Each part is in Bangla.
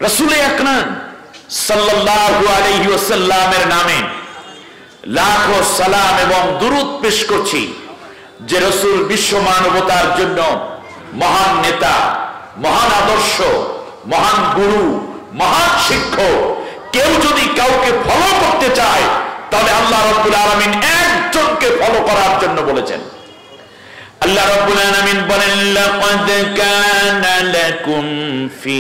রাসূল আকরাম সাল্লাল্লাহু আলাইহি ওয়াসাল্লামের নামে লাখো সালাম এবং দুরূদ পেশ করছি যে রাসূল বিশ্ব মানবতার জন্য মহান নেতা, মহান আদর্শ, মহান গুরু, মহান শিক্ষক। কেউ যদি কাউকে ফলো করতে চায় তাহলে আল্লাহ রাব্বুল আলামিন একজনকে ফলো করার জন্য বলেছেন। আল্লাহ রাব্বুল আলামিন বলেন, লাকাদ কানা লাকুম ফি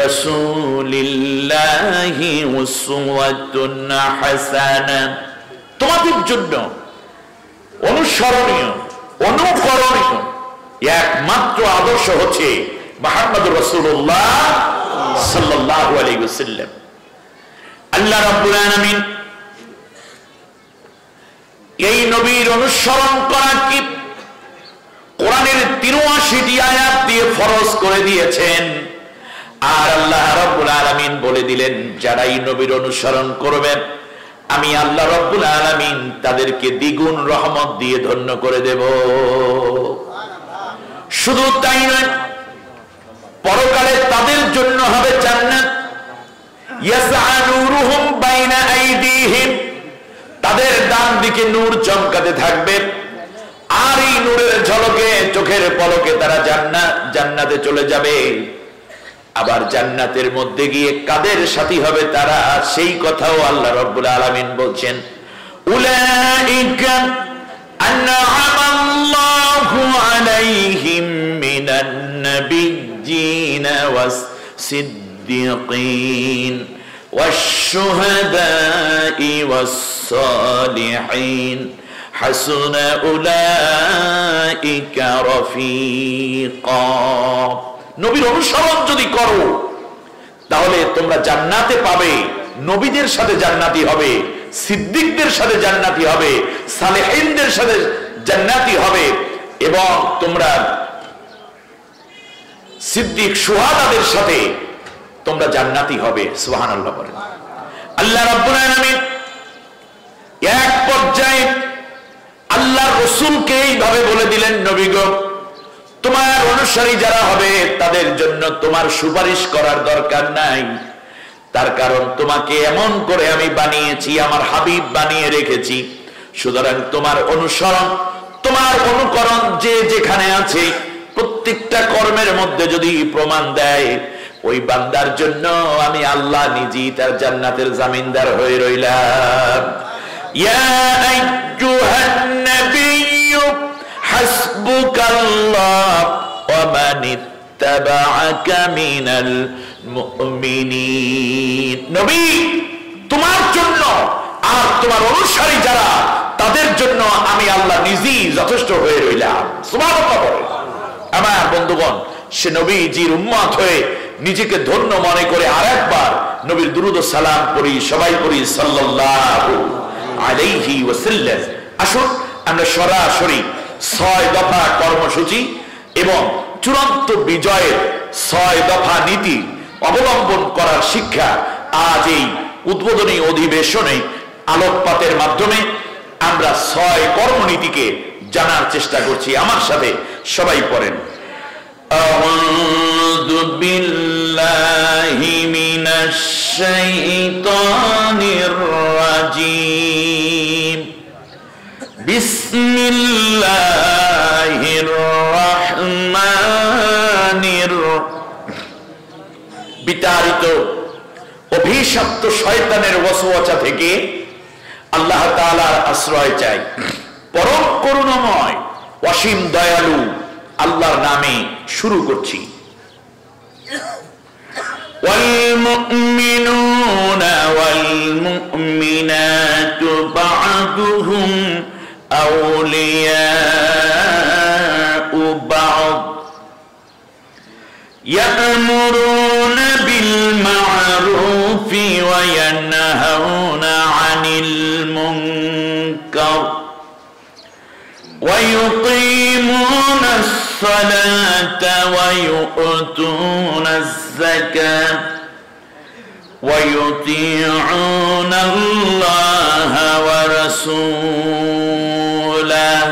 রাসূলিল্লাহি উসওয়াতুন হাসানাহ, তোমাদের জন্য অনুসরণীয়, অনুকরণীয় একমাত্র আদর্শ হচ্ছে মুহাম্মদুর রাসূলুল্লাহ সাল্লাল্লাহু আলাইহি ওয়াসাল্লাম। আল্লাহ রাব্বুল আলামিন এই নবীর অনুসরণ করা কি কোরআনের 83টি আয়াত দিয়ে ফরজ করে দিয়েছেন। আর আল্লাহ রাব্বুল আলামিন বলে দিলেন, যারা এই নবীর অনুসরণ করবেন আমি আল্লাহ রাব্বুল আলামিন তাদেরকে দ্বিগুণ রহমত দিয়ে ধন্য করে দেব। শুধু তাই নয়, পরকালে তাদের জন্য হবে জান্নাত। ইয়াসআ নূরুহুম বাইনা আইদিহিম, তাদের ডান দিকে নূর চমকাতে থাকবে, আর এই নূরের ঝলকে চোখের পলকে তারা জান্নাতে চলে যাবে। আবার জান্নাতের মধ্যে গিয়ে কাদের সাথী হবে তারা, সেই কথাও আল্লাহ রাব্বুল আলামিন বলছেন, উলাইকা আনআমাল্লাহু আলাইহিম মিনান নাবিয়্যিনা ওয়াস সিদ্দীকিন ওয়াশ শুহাদাই ওয়াস সালিহিন হাসুনা উলাইকা রাফিকা। নবীর অনুসরণ যদি করো তাহলে তোমরা জান্নাতে পাবে, নবীদের সাথে জান্নাতি হবে, সিদ্দিকদের সাথে জান্নাতি হবে, সালেহিনদের সাথে জান্নাতি হবে, এবং তোমরা সিদ্দিক শুহাদাদের সাথে তোমরা জান্নাতি হবে। সুবহানাল্লাহ বলেন। আল্লাহ রাব্বুল আলামিন এক পর্যায়ে আল্লাহ রাসূলকে এইভাবে বলে দিলেন, নবী গো, তোমার অনুসারী যারা হবে তাদের জন্য তোমার সুপারিশ করার দরকার নাই। তার কারণ তোমাকে এমন করে আমি বানিয়েছি, আমার হাবিব বানিয়ে রেখেছি। সুতরাং তোমার অনুসরণ, তোমার অনুকরণ যে যেখানে আছে, প্রত্যেকটা কর্মের মধ্যে যদি প্রমাণ দেয়, ওই বান্দার জন্য আমি আল্লাহ নিজেই তার জান্নাতের জামিনদার হয়ে রইলাম। ইয়া আইয়ুহান নাবিয়্যু হাসবুকাল্লাহ ওয়া মান ইত্তাবাআকা মিনাল মুমিনিন। নবী, তোমার জন্য আর তোমার অনুসারী যারা, তাদের জন্য আমি আল্লাহ নিজেই যথেষ্ট হয়ে রইলাম। সুবহানাল্লাহ। আমার বন্ধুগণ, সে নবীজির উম্মত হয়ে নিজেকে ধন্য মনে করে আরেকবার নবীর দুরূদ ও সালাম পড়ি, সবাই পড়ি সাল্লাল্লাহু আলাইহি ওয়াসাল্লাম। আসুন আমরা সরাসরি 6 দফা কর্মসূচি এবং চূড়ান্ত বিজয়ের 6 দফা নীতি অবলম্বন করার শিক্ষা আজ এই উদ্বোধনী অধিবেশনে আলোকপাতের মাধ্যমে আমরা 6 কর্মনীতিকে জানার চেষ্টা করছি। আমার সাথে সবাই পড়েন, আউযু বিল্লাহি মিনাশ শাইতানির রাজীম, বিসমিল্লাহির রহমানির। বিতাড়িত অভিশপ্ত শয়তানের ওয়াসওয়াসা থেকে আল্লাহ তাআলার আশ্রয় চাই। পরম করুণাময় অসীম দয়ালু আল্লাহর নামে শুরু করছি। ওয়াল মুমিনুনা ওয়াল মুমিনাতু বা'দুহুম আউলিয়াউ বা'দ ইয়া'মুরুনা বিল মা'রুফি ওয়া ইয়ানহাউনা 'আনিল মুনকার ويقيمون الصلاة ويؤتون الزكاة ويطيعون الله ورسوله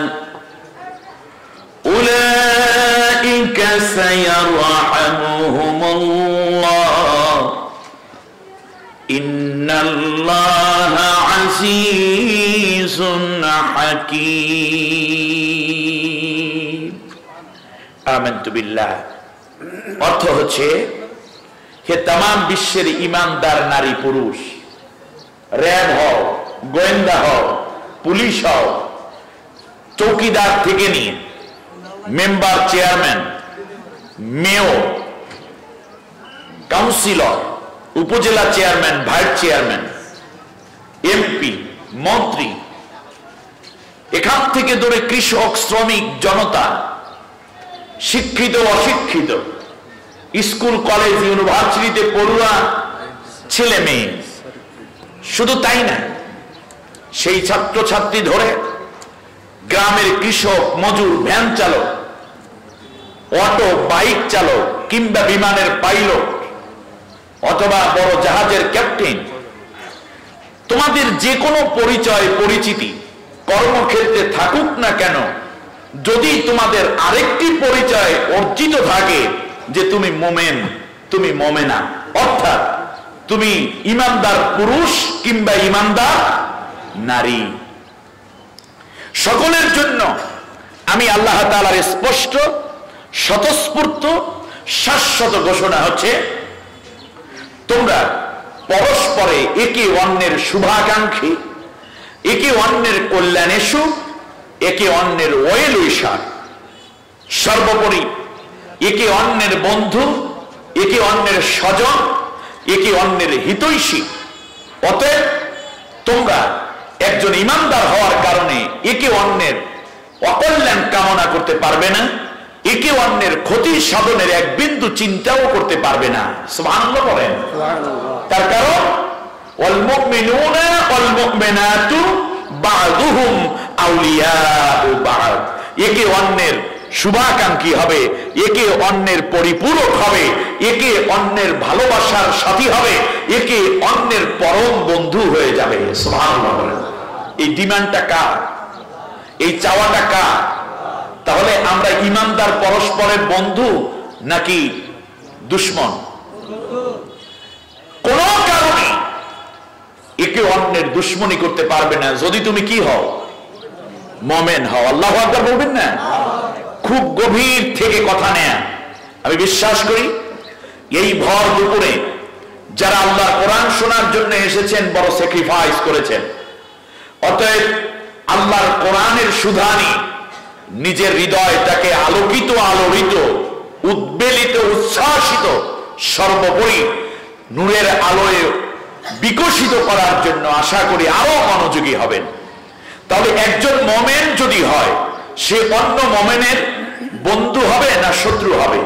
أولئك سيرحمهم الله ইন্নাল্লাহা আজিজুন হাকীম। আমানতু বিল্লাহ অর্থ হচ্ছে, হে তামাম বিশ্বের ইমানদার নারী পুরুষ, র্যাব হও, গোয়েন্দা হও, পুলিশ হও, চৌকিদার থেকে নিয়ে মেম্বার, চেয়ারম্যান, মেয়র, কাউন্সিলর, উপজেলা চেয়ারম্যান, ভাইস চেয়ারম্যান, এমপি, মন্ত্রী, এখান থেকে ধরে কৃষক, শ্রমিক, জনতা, শিক্ষিত, অশিক্ষিত, স্কুল, কলেজ, ইউনিভার্সিটিতে পড়ুয়া ছেলে মেয়ে, শুধু তাই না, সেই ছাত্র ছাত্রী ধরে গ্রামের কৃষক, মজুর, ভ্যান চালক, অটো, বাইক চালক, কিংবা বিমানের পাইলট অথবা বড় জাহাজের ক্যাপ্টেন, তোমাদের যে কোনো পরিচয়, পরিচিতি কর্মক্ষেত্রে থাকুক না কেন, যদি তোমাদের আরেকটি পরিচয় অর্জিত থাকে যে তুমি মোমেন, তুমি মোমেনা, অর্থাৎ তুমি ইমানদার পুরুষ কিংবা ইমানদার নারী, সকলের জন্য আমি আল্লাহ তাআলার স্পষ্ট, স্বতঃস্ফূর্ত, শাশ্বত ঘোষণা হচ্ছে, তোমরা পরস্পরে একে অন্যের শুভাকাঙ্ক্ষী, একে অন্যের কল্যাণেষু, একে অন্যের ওয়েল উইশার, সর্বোপরি একে অন্যের বন্ধু, একে অন্যের স্বজন, একে অন্যের হিতৈষী। অতএব তোমরা একজন ইমানদার হওয়ার কারণে একে অন্যের অকল্যাণ কামনা করতে পারবে না, একে অন্যের ক্ষতি সাধনের এক বিন্দু চিন্তাও করতে পারবে না। সুবহানাল্লাহ বলেন। তার কারণ ওয়াল মুমিনুনা ওয়াল মুমিনাতু বা'দুহুম আউলিয়াউ বা'দ, একে অন্যের শুভাকাঙ্ক্ষী হবে, একে অন্যের পরিপূরক হবে, একে অন্যের ভালোবাসার সাথী হবে, একে অন্যের পরম বন্ধু হয়ে যাবে। সুবহানাল্লাহ বলেন। এই ডিমান্ডটা কার? এই চাওয়াটা কার? তাহলে আমরা ইমানদার পরস্পরের বন্ধু নাকি দুশমন? কোন কারণে একে অন্যের দুশমনি করতে পারবে না যদি তুমি কি হও? মুমিন হও। আল্লাহু আকবার বলবেন না? খুব গভীর থেকে কথা নেয়া। আমি বিশ্বাস করি এই ভর দুপুরে যারা আল্লাহর কোরআন শোনার জন্য এসেছেন বড় স্যাক্রিফাইস করেছেন। অতএব আল্লাহর কোরআনের সুধানি নিজের হৃদয়টাকে আলোকিত, আলোড়িত, উদ্বেলিত, উচ্ছ্বাসিত, সর্বোপরি নূরের আলোয় বিকশিত করার জন্য আশা করি আরো মনোযোগী হবেন। তাহলে একজন মুমিন যদি হয় সে অন্য মুমিনের বন্ধু হবে না শত্রু হবে?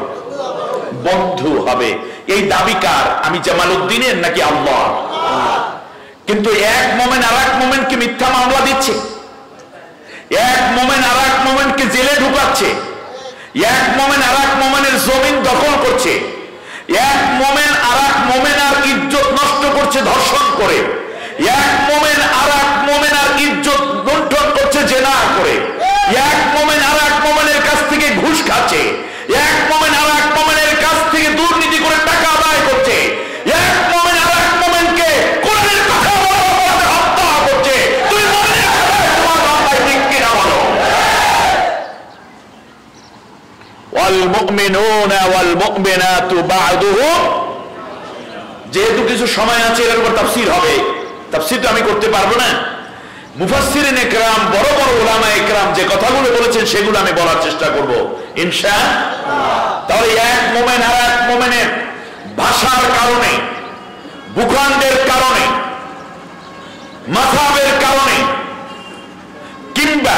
বন্ধু হবে। এই দাবি কার? আমি জামালউদ্দিনের নাকি আল্লাহ? কিন্তু এক মুমিন আর এক মুমিনকে মিথ্যা মামলা দিচ্ছে, এক মুমিন আর এক মুমিনকে জেলে ঢুকাচ্ছে, এক মুমিন আর এক মুমিনের জমিন দখল করছে, এক মুমিন আর এক মুমিনের ইজ্জত নষ্ট করছে ধর্ষণ করে, এক মুমিন আর এক মুমিনের ইজ্জত লুণ্ঠন করছে জিনা করে, এক মুমিন আর এক মুমিনের কাছ থেকে ঘুষ খাচ্ছে, এক মুমিন আর এক মুমিনের কাছ থেকে দুর্নীতি করে টাকা আদায় করছে, এক মুমিন আর এক মুমিনকে কোরআনের কথা বলে হত্যা করছে। তুই মুমিনের কথায় তোমার বাংলায় ঠিক কিনা বলো? ওয়াল মুমিনুনা ওয়াল মুমিনাতু বা'দুহুম, যেহেতু কিছু সময় আছে এর উপর তাফসীর হবে, তাফসীর তো আমি করতে পারবো না। মুফাসসিরিন ইকরাম, বড় বড় উলামা ইকরাম যে কথাগুলো বলেছেন সেগুলো আমি বলার চেষ্টা করব ইনশাআল্লাহ। তাহলে এক মুমিন আর এক মুমিনের ভাষার কারণে, ভূখণ্ডের কারণে, মাযহাবের কারণে, কিংবা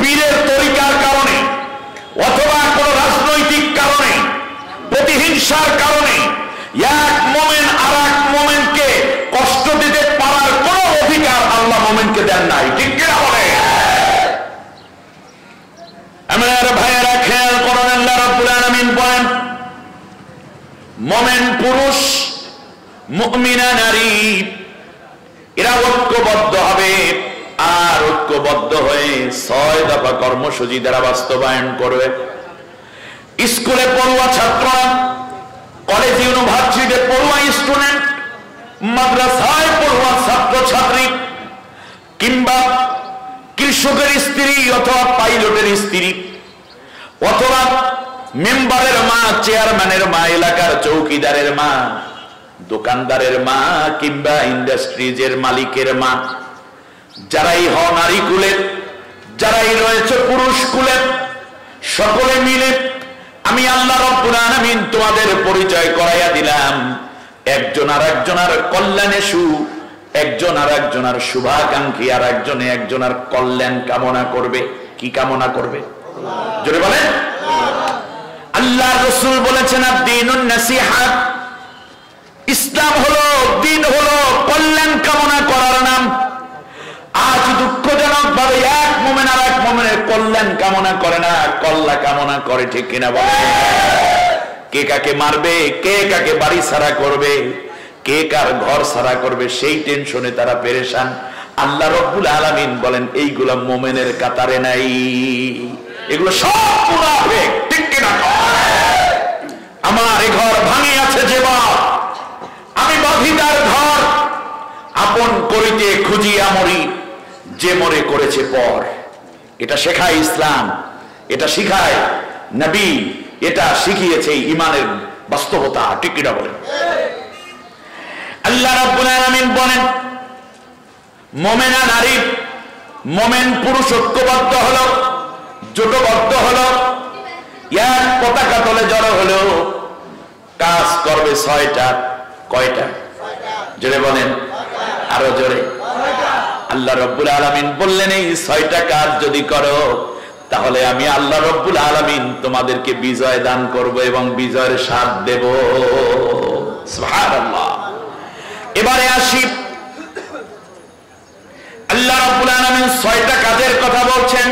পীরের তরিকার কারণে, অথবা কোন রাজনৈতিক কারণে, প্রতিহিংসার কারণে এক মুমিন আর এক মুমিনকে কষ্ট দিতে পারার কোন অধিকার আল্লাহ মুমিনকে দেন নাই। ঠিক কিনা বলে? আমার ভাইয়েরা খেয়াল করেন, আল্লাহ রাব্বুল আলামিন বলেন মুমিন পুরুষ, মুমিনা নারী এরা ঐক্যবদ্ধ হবে, আর ঐক্যবদ্ধ হয়ে 6 দফা কর্মসূচি দ্বারা বাস্তবায়ন করবে। স্কুলে পড়ুয়া ছাত্র, কলেজ ইউনিভার্সিটিতে পড়ুয়া স্টুডেন্ট, মাদ্রাসায় পড়ুয়া ছাত্র ছাত্রী কিংবা কৃষকের স্ত্রী অথবা পাইলটের স্ত্রী অথবা মেম্বারের মা, চেয়ারম্যানের মা, এলাকার চৌকিদারের মা, দোকানদারের মা কিংবা ইন্ডাস্ট্রিজের মালিকের মা, যারাই হও নারী কুলের, যারাই রয়েছে পুরুষ কুলের, সকলে মিলে আমি আল্লাহ রাব্বুল আলামিন তোমাদের পরিচয় করাইয়া দিলাম। একজন আর একজনের কল্যাণে একজন আর একজনের শুভাকাঙ্ক্ষী, আর একজনে একজনের কল্যাণ কামনা করবে। কি কামনা করবে? জোরে বলেন। আল্লাহ রাসূল বলেছেন আদ-দীনুন নাসিহাত, ইসলাম হলো, দিন হলো কল্যাণ কামনা করার নাম। আজ দুঃখজনক ভাবে এক মুমিন আর এক মুমিনের কল্যাণ কামনা করে না, কল্যাণ কামনা করে। ঠিক কিনা বলেন? কে কাকে মারবে, কে কাকে বাড়ি ছাড়া করবে, কে কার ঘর ছাড়া করবে, সেই টেনশনে তারা পেরেশান। আল্লাহ রাব্বুল আলামিন বলেন এইগুলা মুমিনের কাতারে নাই, এগুলো সব মুনাফিক। ঠিক কিনা? আমার এই ঘর ভাঙি আছে যে বাপ, আমি বাধিতার ঘর আপন করিতে খুঁজিয়া মরি, যে মরে করেছে পর। এটা শেখায় ইসলাম, এটা শিখায় নবী, এটা শিখিয়েছে ঈমানের বাস্তবতা। ঠিক কিনা বলেন? আল্লাহ রাব্বুল আলামিন বলেন মুমিনা নারী, মুমিন পুরুষ ঐক্যবদ্ধ হলো, জোটবদ্ধ হলো, এক পতাকা তলে জড়ো হলো, কাজ করবে 6টা। কয়টা? জোরে বলেন, আরো জোরে। আল্লাহ রাব্বুল আলামিন বললেন এই 6টা কাজ যদি করো তাহলে আমি আল্লাহ রাব্বুল আলামিন তোমাদেরকে বিজয় দান করব এবং বিজয়ের স্বাদ দেব। সুবহানাল্লাহ। এবারে আসি, আল্লাহ রাব্বুল আলামিন 6টা কাজের কথা বলছেন।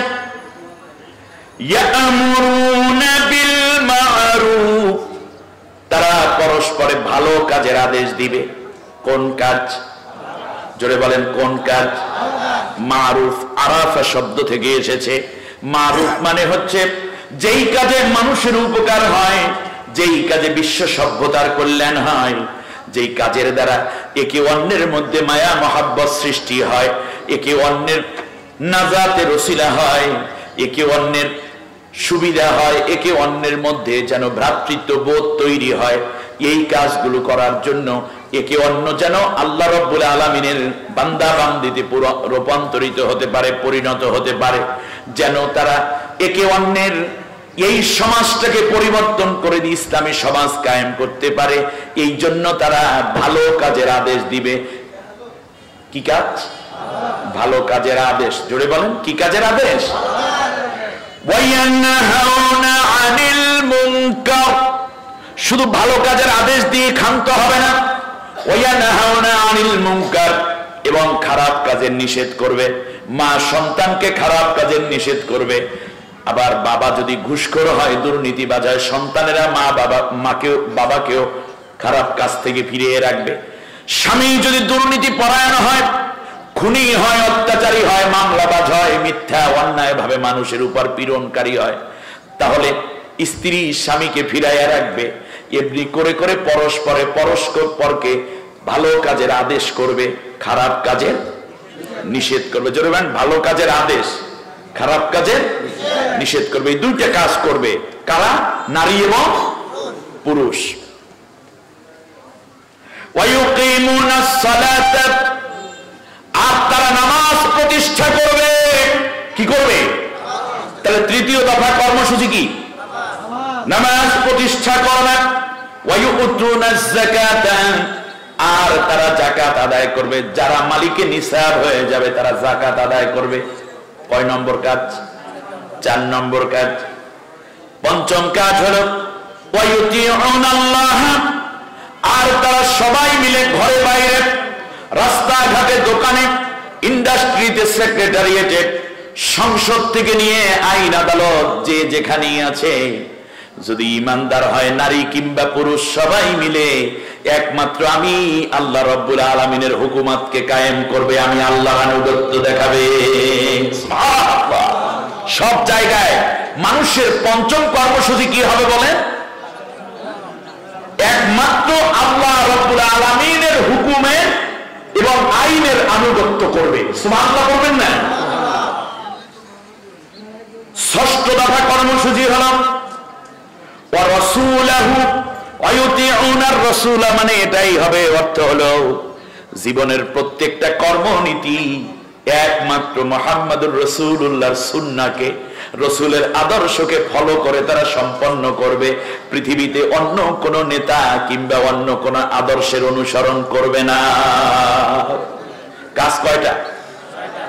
ইয়া'মুরুনা বিল মা'রুফ, তারা পরস্পরে ভালো কাজের আদেশ দিবে। কোন কাজ? জোরে বলেন, কোন কাজ? মারুফ। আরাফা শব্দ থেকে এসেছে। মারুফ মানে হচ্ছে যেই কাজে মানুষের উপকার হয়, যেই কাজে বিশ্ব সভ্যতার কল্যাণ হয়, যেই কাজের দ্বারা একে অন্যের মধ্যে মায়া মহাব্বত সৃষ্টি হয়, একে অন্যের নাজাতের ওসিলা হয়, একে অন্যের সুবিধা হয়, একে অন্যের মধ্যে যেন ভ্রাতৃত্ব বোধ তৈরি হয়, এই কাজগুলো করার জন্য একে অন্য যেন আল্লাহ রাব্বুল আলামিনের বান্দা বান্দিতে রূপান্তরিত হতে পারে, পরিণত হতে পারে, যেন তারা একে অন্যের এই সমাজটাকে পরিবর্তন করে দিয়ে ইসলামী সমাজ কায়েম করতে পারে। এই জন্য তারা ভালো কাজের আদেশ দিবে। কি কাজ? ভালো কাজের আদেশ। জোরে বলেন, কি কাজের আদেশ? ওয়ায়ানহাউনা আনিল মুনকার, শুধু ভালো কাজের আদেশ দিয়ে ক্ষান্ত হবে না। ওয়ায়ানহাউনা আনিল মুনকার, এবং খারাপ কাজের নিষেধ করবে। মা সন্তানকে খারাপ কাজের নিষেধ করবে। আবার বাবা যদি ঘুষখোর হয়, দুর্নীতিবাজ হয়, সন্তানেরা বাবাকেও খারাপ কাজ থেকে ফিরিয়ে রাখবে। স্বামী যদি দুর্নীতি পরায়ণ হয়, খুনি হয়, অত্যাচারী হয়, মামলাবাজ হয়, মিথ্যা অন্যায় ভাবে মানুষের উপর পীড়নকারী হয়, তাহলে স্ত্রী স্বামীকে ফিরাইয়া রাখবে। এমনি করে করে পরস্পরকে ভালো কাজের আদেশ করবে, খারাপ কাজের নিষেধ করবে। জোরে বলেন, ভালো কাজের আদেশ, খারাপ কাজের নিষেধ করবে। এই দুইটা কাজ করবে কারা? নারী এবং পুরুষ। ওয়ায়ুকিমুনাস সালাত, আর তারা নামাজ প্রতিষ্ঠা করবে। কি করবে? তাহলে তৃতীয় দফা কর্মসূচি কি? নামাজ প্রতিষ্ঠা করবে। ওয়ায়ুতুনাজ যাকাত, আর তারা যাকাত আদায় করবে। যারা মালিকে নিসাব হয়ে যাবে তারা যাকাত আদায় করবে। কয় নম্বর কাজ? 4 নম্বর কাজ। পঞ্চম কাজ হলো ওয়ায়ুতিউনাল্লাহ, আর তারা সবাই মিলে ঘরে বাইরে, রাস্তাঘাটে, দোকানে, ইন্ডাস্ট্রিতে, সেক্রেটারিয়েটে, সংসদ থেকে নিয়ে আইন আদালত, যে যেখানেই আছে, যদি ইমানদার হয় নারী কিংবা পুরুষ, সবাই মিলে একমাত্র আমি আল্লাহ রাব্বুল আলামিনের হুকুমতকে কায়েম করবে, আমি আল্লাহর আনুগত্য দেখাবে। সব জায়গায় মানুষের পঞ্চম কর্মসূচি কি হবে বলেন? একমাত্র আল্লাহ রাব্বুল আলামিনের হুকুমের এবং আইনের আনুগত্য করবে। সুবহানাল্লাহ বলবেন না? ষষ্ঠ দফা কর্মসূচি হল ওয়া রাসূলহু ওয়া ইউতিউনার রাসূলা, মানে এটাই হবে, অর্থ হলো জীবনের প্রত্যেকটা কর্মনীতি একমাত্র মুহাম্মদুর রাসূলুল্লাহর সুন্নাহকে, রাসূলের আদর্শকে ফলো করে তারা সম্পন্ন করবে। পৃথিবীতে অন্য কোন নেতা কিংবা অন্য কোন আদর্শের অনুসরণ করবে না। কাজ কয়টা?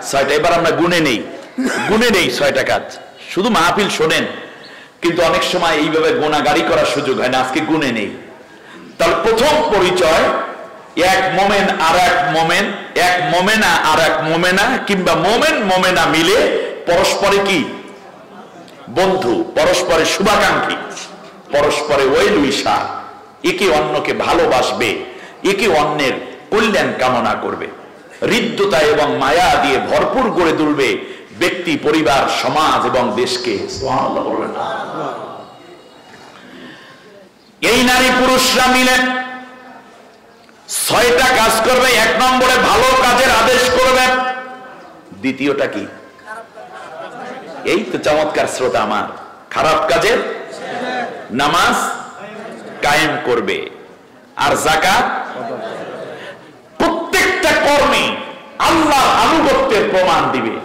ছয়টা। এবার আমরা গুনে নেই ছয়টা কাজ। শুধু মাহফিল শোনেন, কিন্তু অনেক সময় এইভাবে গোনাগাড়ি করার সুযোগ হয় না। আজকে গুনে নেই। তার প্রথম পরিচয়, এক মোমেন আর এক মোমেন, এক মোমেনা আর এক মোমেনা কিংবা মোমেন মোমেনা মিলে পরস্পরে কি বন্ধু, পরস্পরের শুভাকাঙ্ক্ষী, পরস্পরে ওয়েল উইশার, একে অন্যকে ভালোবাসবে, একে অন্যের কল্যাণ কামনা করবে, হৃদ্যতা এবং মায়া দিয়ে ভরপুর করে তুলবে ব্যক্তি, পরিবার, সমাজ এবং দেশকে। সুবহানাল্লাহ বলবেন না? এই নারী পুরুষরা মিলে ছয়টা কাজ করবে। এক নম্বরে ভালো কাজের আদেশ করবে। দ্বিতীয়টা কি? এই তো চমৎকার শ্রোতা আমার, খারাপ কাজের নামাজ কায়েম করবে আর যাকাত। প্রত্যেকটা কর্মে আল্লাহর আনুগত্যের প্রমাণ দিবে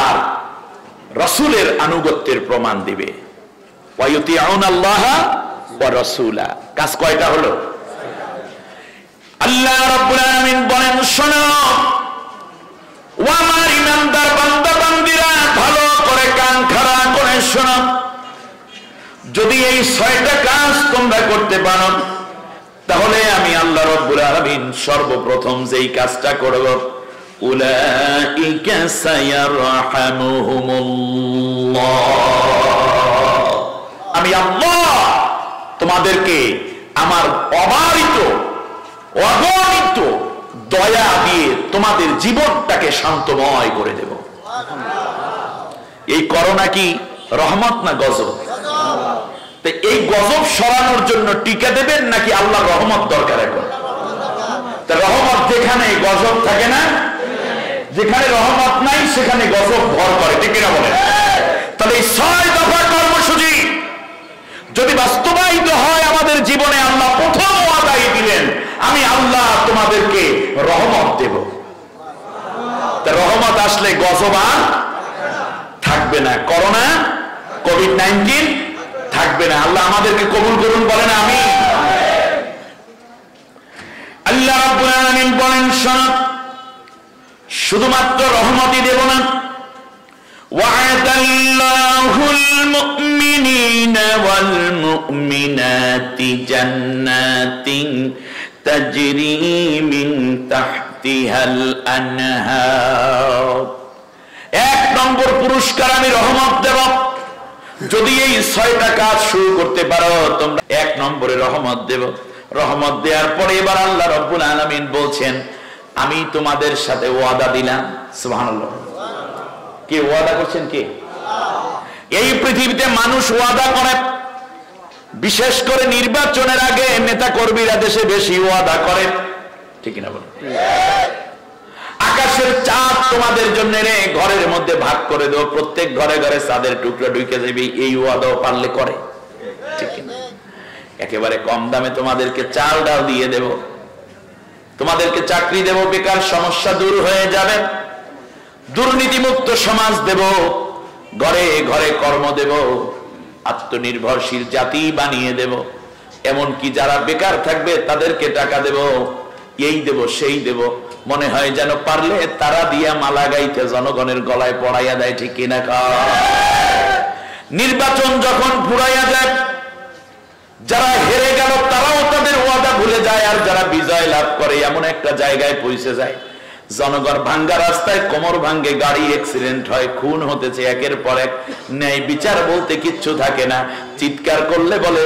আর রাসূলের আনুগত্যের প্রমাণ দিবে। ওয়া ইউতিউনাল্লাহা ওয়া রাসূলা। কাজ কয়টা হলো? আল্লাহ রাব্বুল আলামিন বলেন, শোনো ও আমার ইমানদার বান্দা বান্দীরা, ভালো করে কান খাড়া করে শোনো। যদি এই ছয়টা কাজ তোমরা করতে পারো, তাহলে আমি আল্লাহ রাব্বুল আলামিন সর্বপ্রথম যেই কাজটা করব, উলাইকা সায়ারহামুহুমুল্লাহ, আমি আল্লাহ তোমাদেরকে আমার অবারিত অগণিত দয়া দিয়ে তোমাদের জীবনটাকে শান্তময় করে দেব। এই করোনা কি রহমত না গজব? এই গজব সরানোর জন্য টিকা দেবেন নাকি আল্লাহ রহমত দরকার? এখন রহমত যেখানে গজব থাকে না, যেখানে রহমত নাই সেখানে গজব ভর করে, ঠিক না বলেন? তাহলে এই 6 দফা কর্মসূচি যদি বাস্তবায়িত হয় আমাদের জীবনে, আল্লাহ প্রথম ওয়াদাই দিলেন, আমি আল্লাহ তোমাদেরকে রহমত দেব। রহমত আসলে গজব আর থাকবে না, করোনা কোভিড-19 থাকবে না। আল্লাহ আমাদেরকে কবুল করুন, বলেন আমিন। আল্লাহ রাব্বুল আলামিন বলেন, শোনো, শুধুমাত্র রহমতই দেব না, ওয়া'দাল্লাহুল মুমিনিনা ওয়াল মুমিনাতি জান্নাতিন তাজরি মিন তাহতিহাল আনহার। এক নম্বর পুরস্কার আমি রহমত দেব। যদি এই 6টা কাজ শুরু করতে পারো তোমরা, এক নম্বরে রহমত দেব। রহমত দেওয়ার পরে এবার আল্লাহ রাব্বুল আলামিন বলছেন, আমি তোমাদের সাথে ওয়াদা দিলাম। সুবহানাল্লাহ। কে ওয়াদা করছেন? কে? এই পৃথিবীতে মানুষ ওয়াদা করে, বিশেষ করে নির্বাচনের আগে নেতা কর্মীরা দেশে বেশি ওয়াদা করে, ঠিক না বল? আকাশের চাঁদ তোমাদের জন্য রে ঘরের মধ্যে ভাগ করে দেব, প্রত্যেক ঘরে ঘরে চাঁদের টুকরা ঢুকে যাবে, এই ওয়াদাও পারলে করে, ঠিক না? একেবারে কম দামে তোমাদেরকে চাল ডাল দিয়ে দেব, তোমাদেরকে চাকরি দেব, বেকার সমস্যা দূর হয়ে যাবে, দুর্নীতিমুক্ত সমাজ দেব, ঘরে ঘরে কর্ম দেব, আত্মনির্ভরশীল জাতি বানিয়ে দেব। এমনকি যারা বেকার থাকবে তাদেরকে টাকা দেব, এই দেব সেই দেব। মনে হয় যেন পারলে তারা দিয়া মালা গাইতে জনগণের গলায় পড়াইয়া দেয়, ঠিক কিনা? নির্বাচন যখন ফুরাইয়া যায়, যারা হেরে গেল তারাও তাদের ওয়াদা ভুলে যায়, আর যারা বিজয় লাভ করে এমন একটা জায়গায় পৌঁছে যায়, জনগণ ভাঙ্গা রাস্তায় কোমর ভাঙ্গে, গাড়ি অ্যাক্সিডেন্ট হয়, খুন হতেছে একের পর এক, ন্যায় বিচার বলতে কিচ্ছু থাকে না। চিৎকার করলে বলে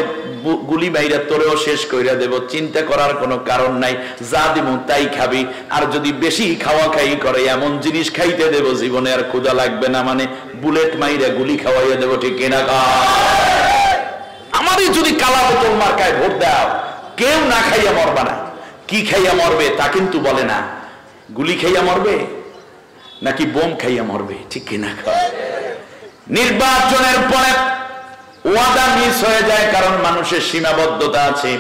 গুলি মাইরা তোরেও শেষ কইরা দেব, চিন্তা করার কোনো কারণ নাই, যা দিব তাই খাবি, আর যদি বেশি খাওয়া খাই করে এমন জিনিস খাইতে দেব জীবনে আর ক্ষুধা লাগবে না, মানে বুলেট মাইরা গুলি খাওয়াইয়া দেব, ঠিক কিনা? আমারই যদি কালা বোতল মার্কায় ভোট দাও, কেউ না খাইয়া মরবা না, কি খাইয়া মরবে তা কিন্তু বলে না। গুলি খাইয়া মরবে নাকি বোম খাইয়া মরবে, ঠিক কিনা? নির্বাচনের পরে ওয়াদা মিস হয়ে যায়, কারণ মানুষের সীমাবদ্ধতা আছে,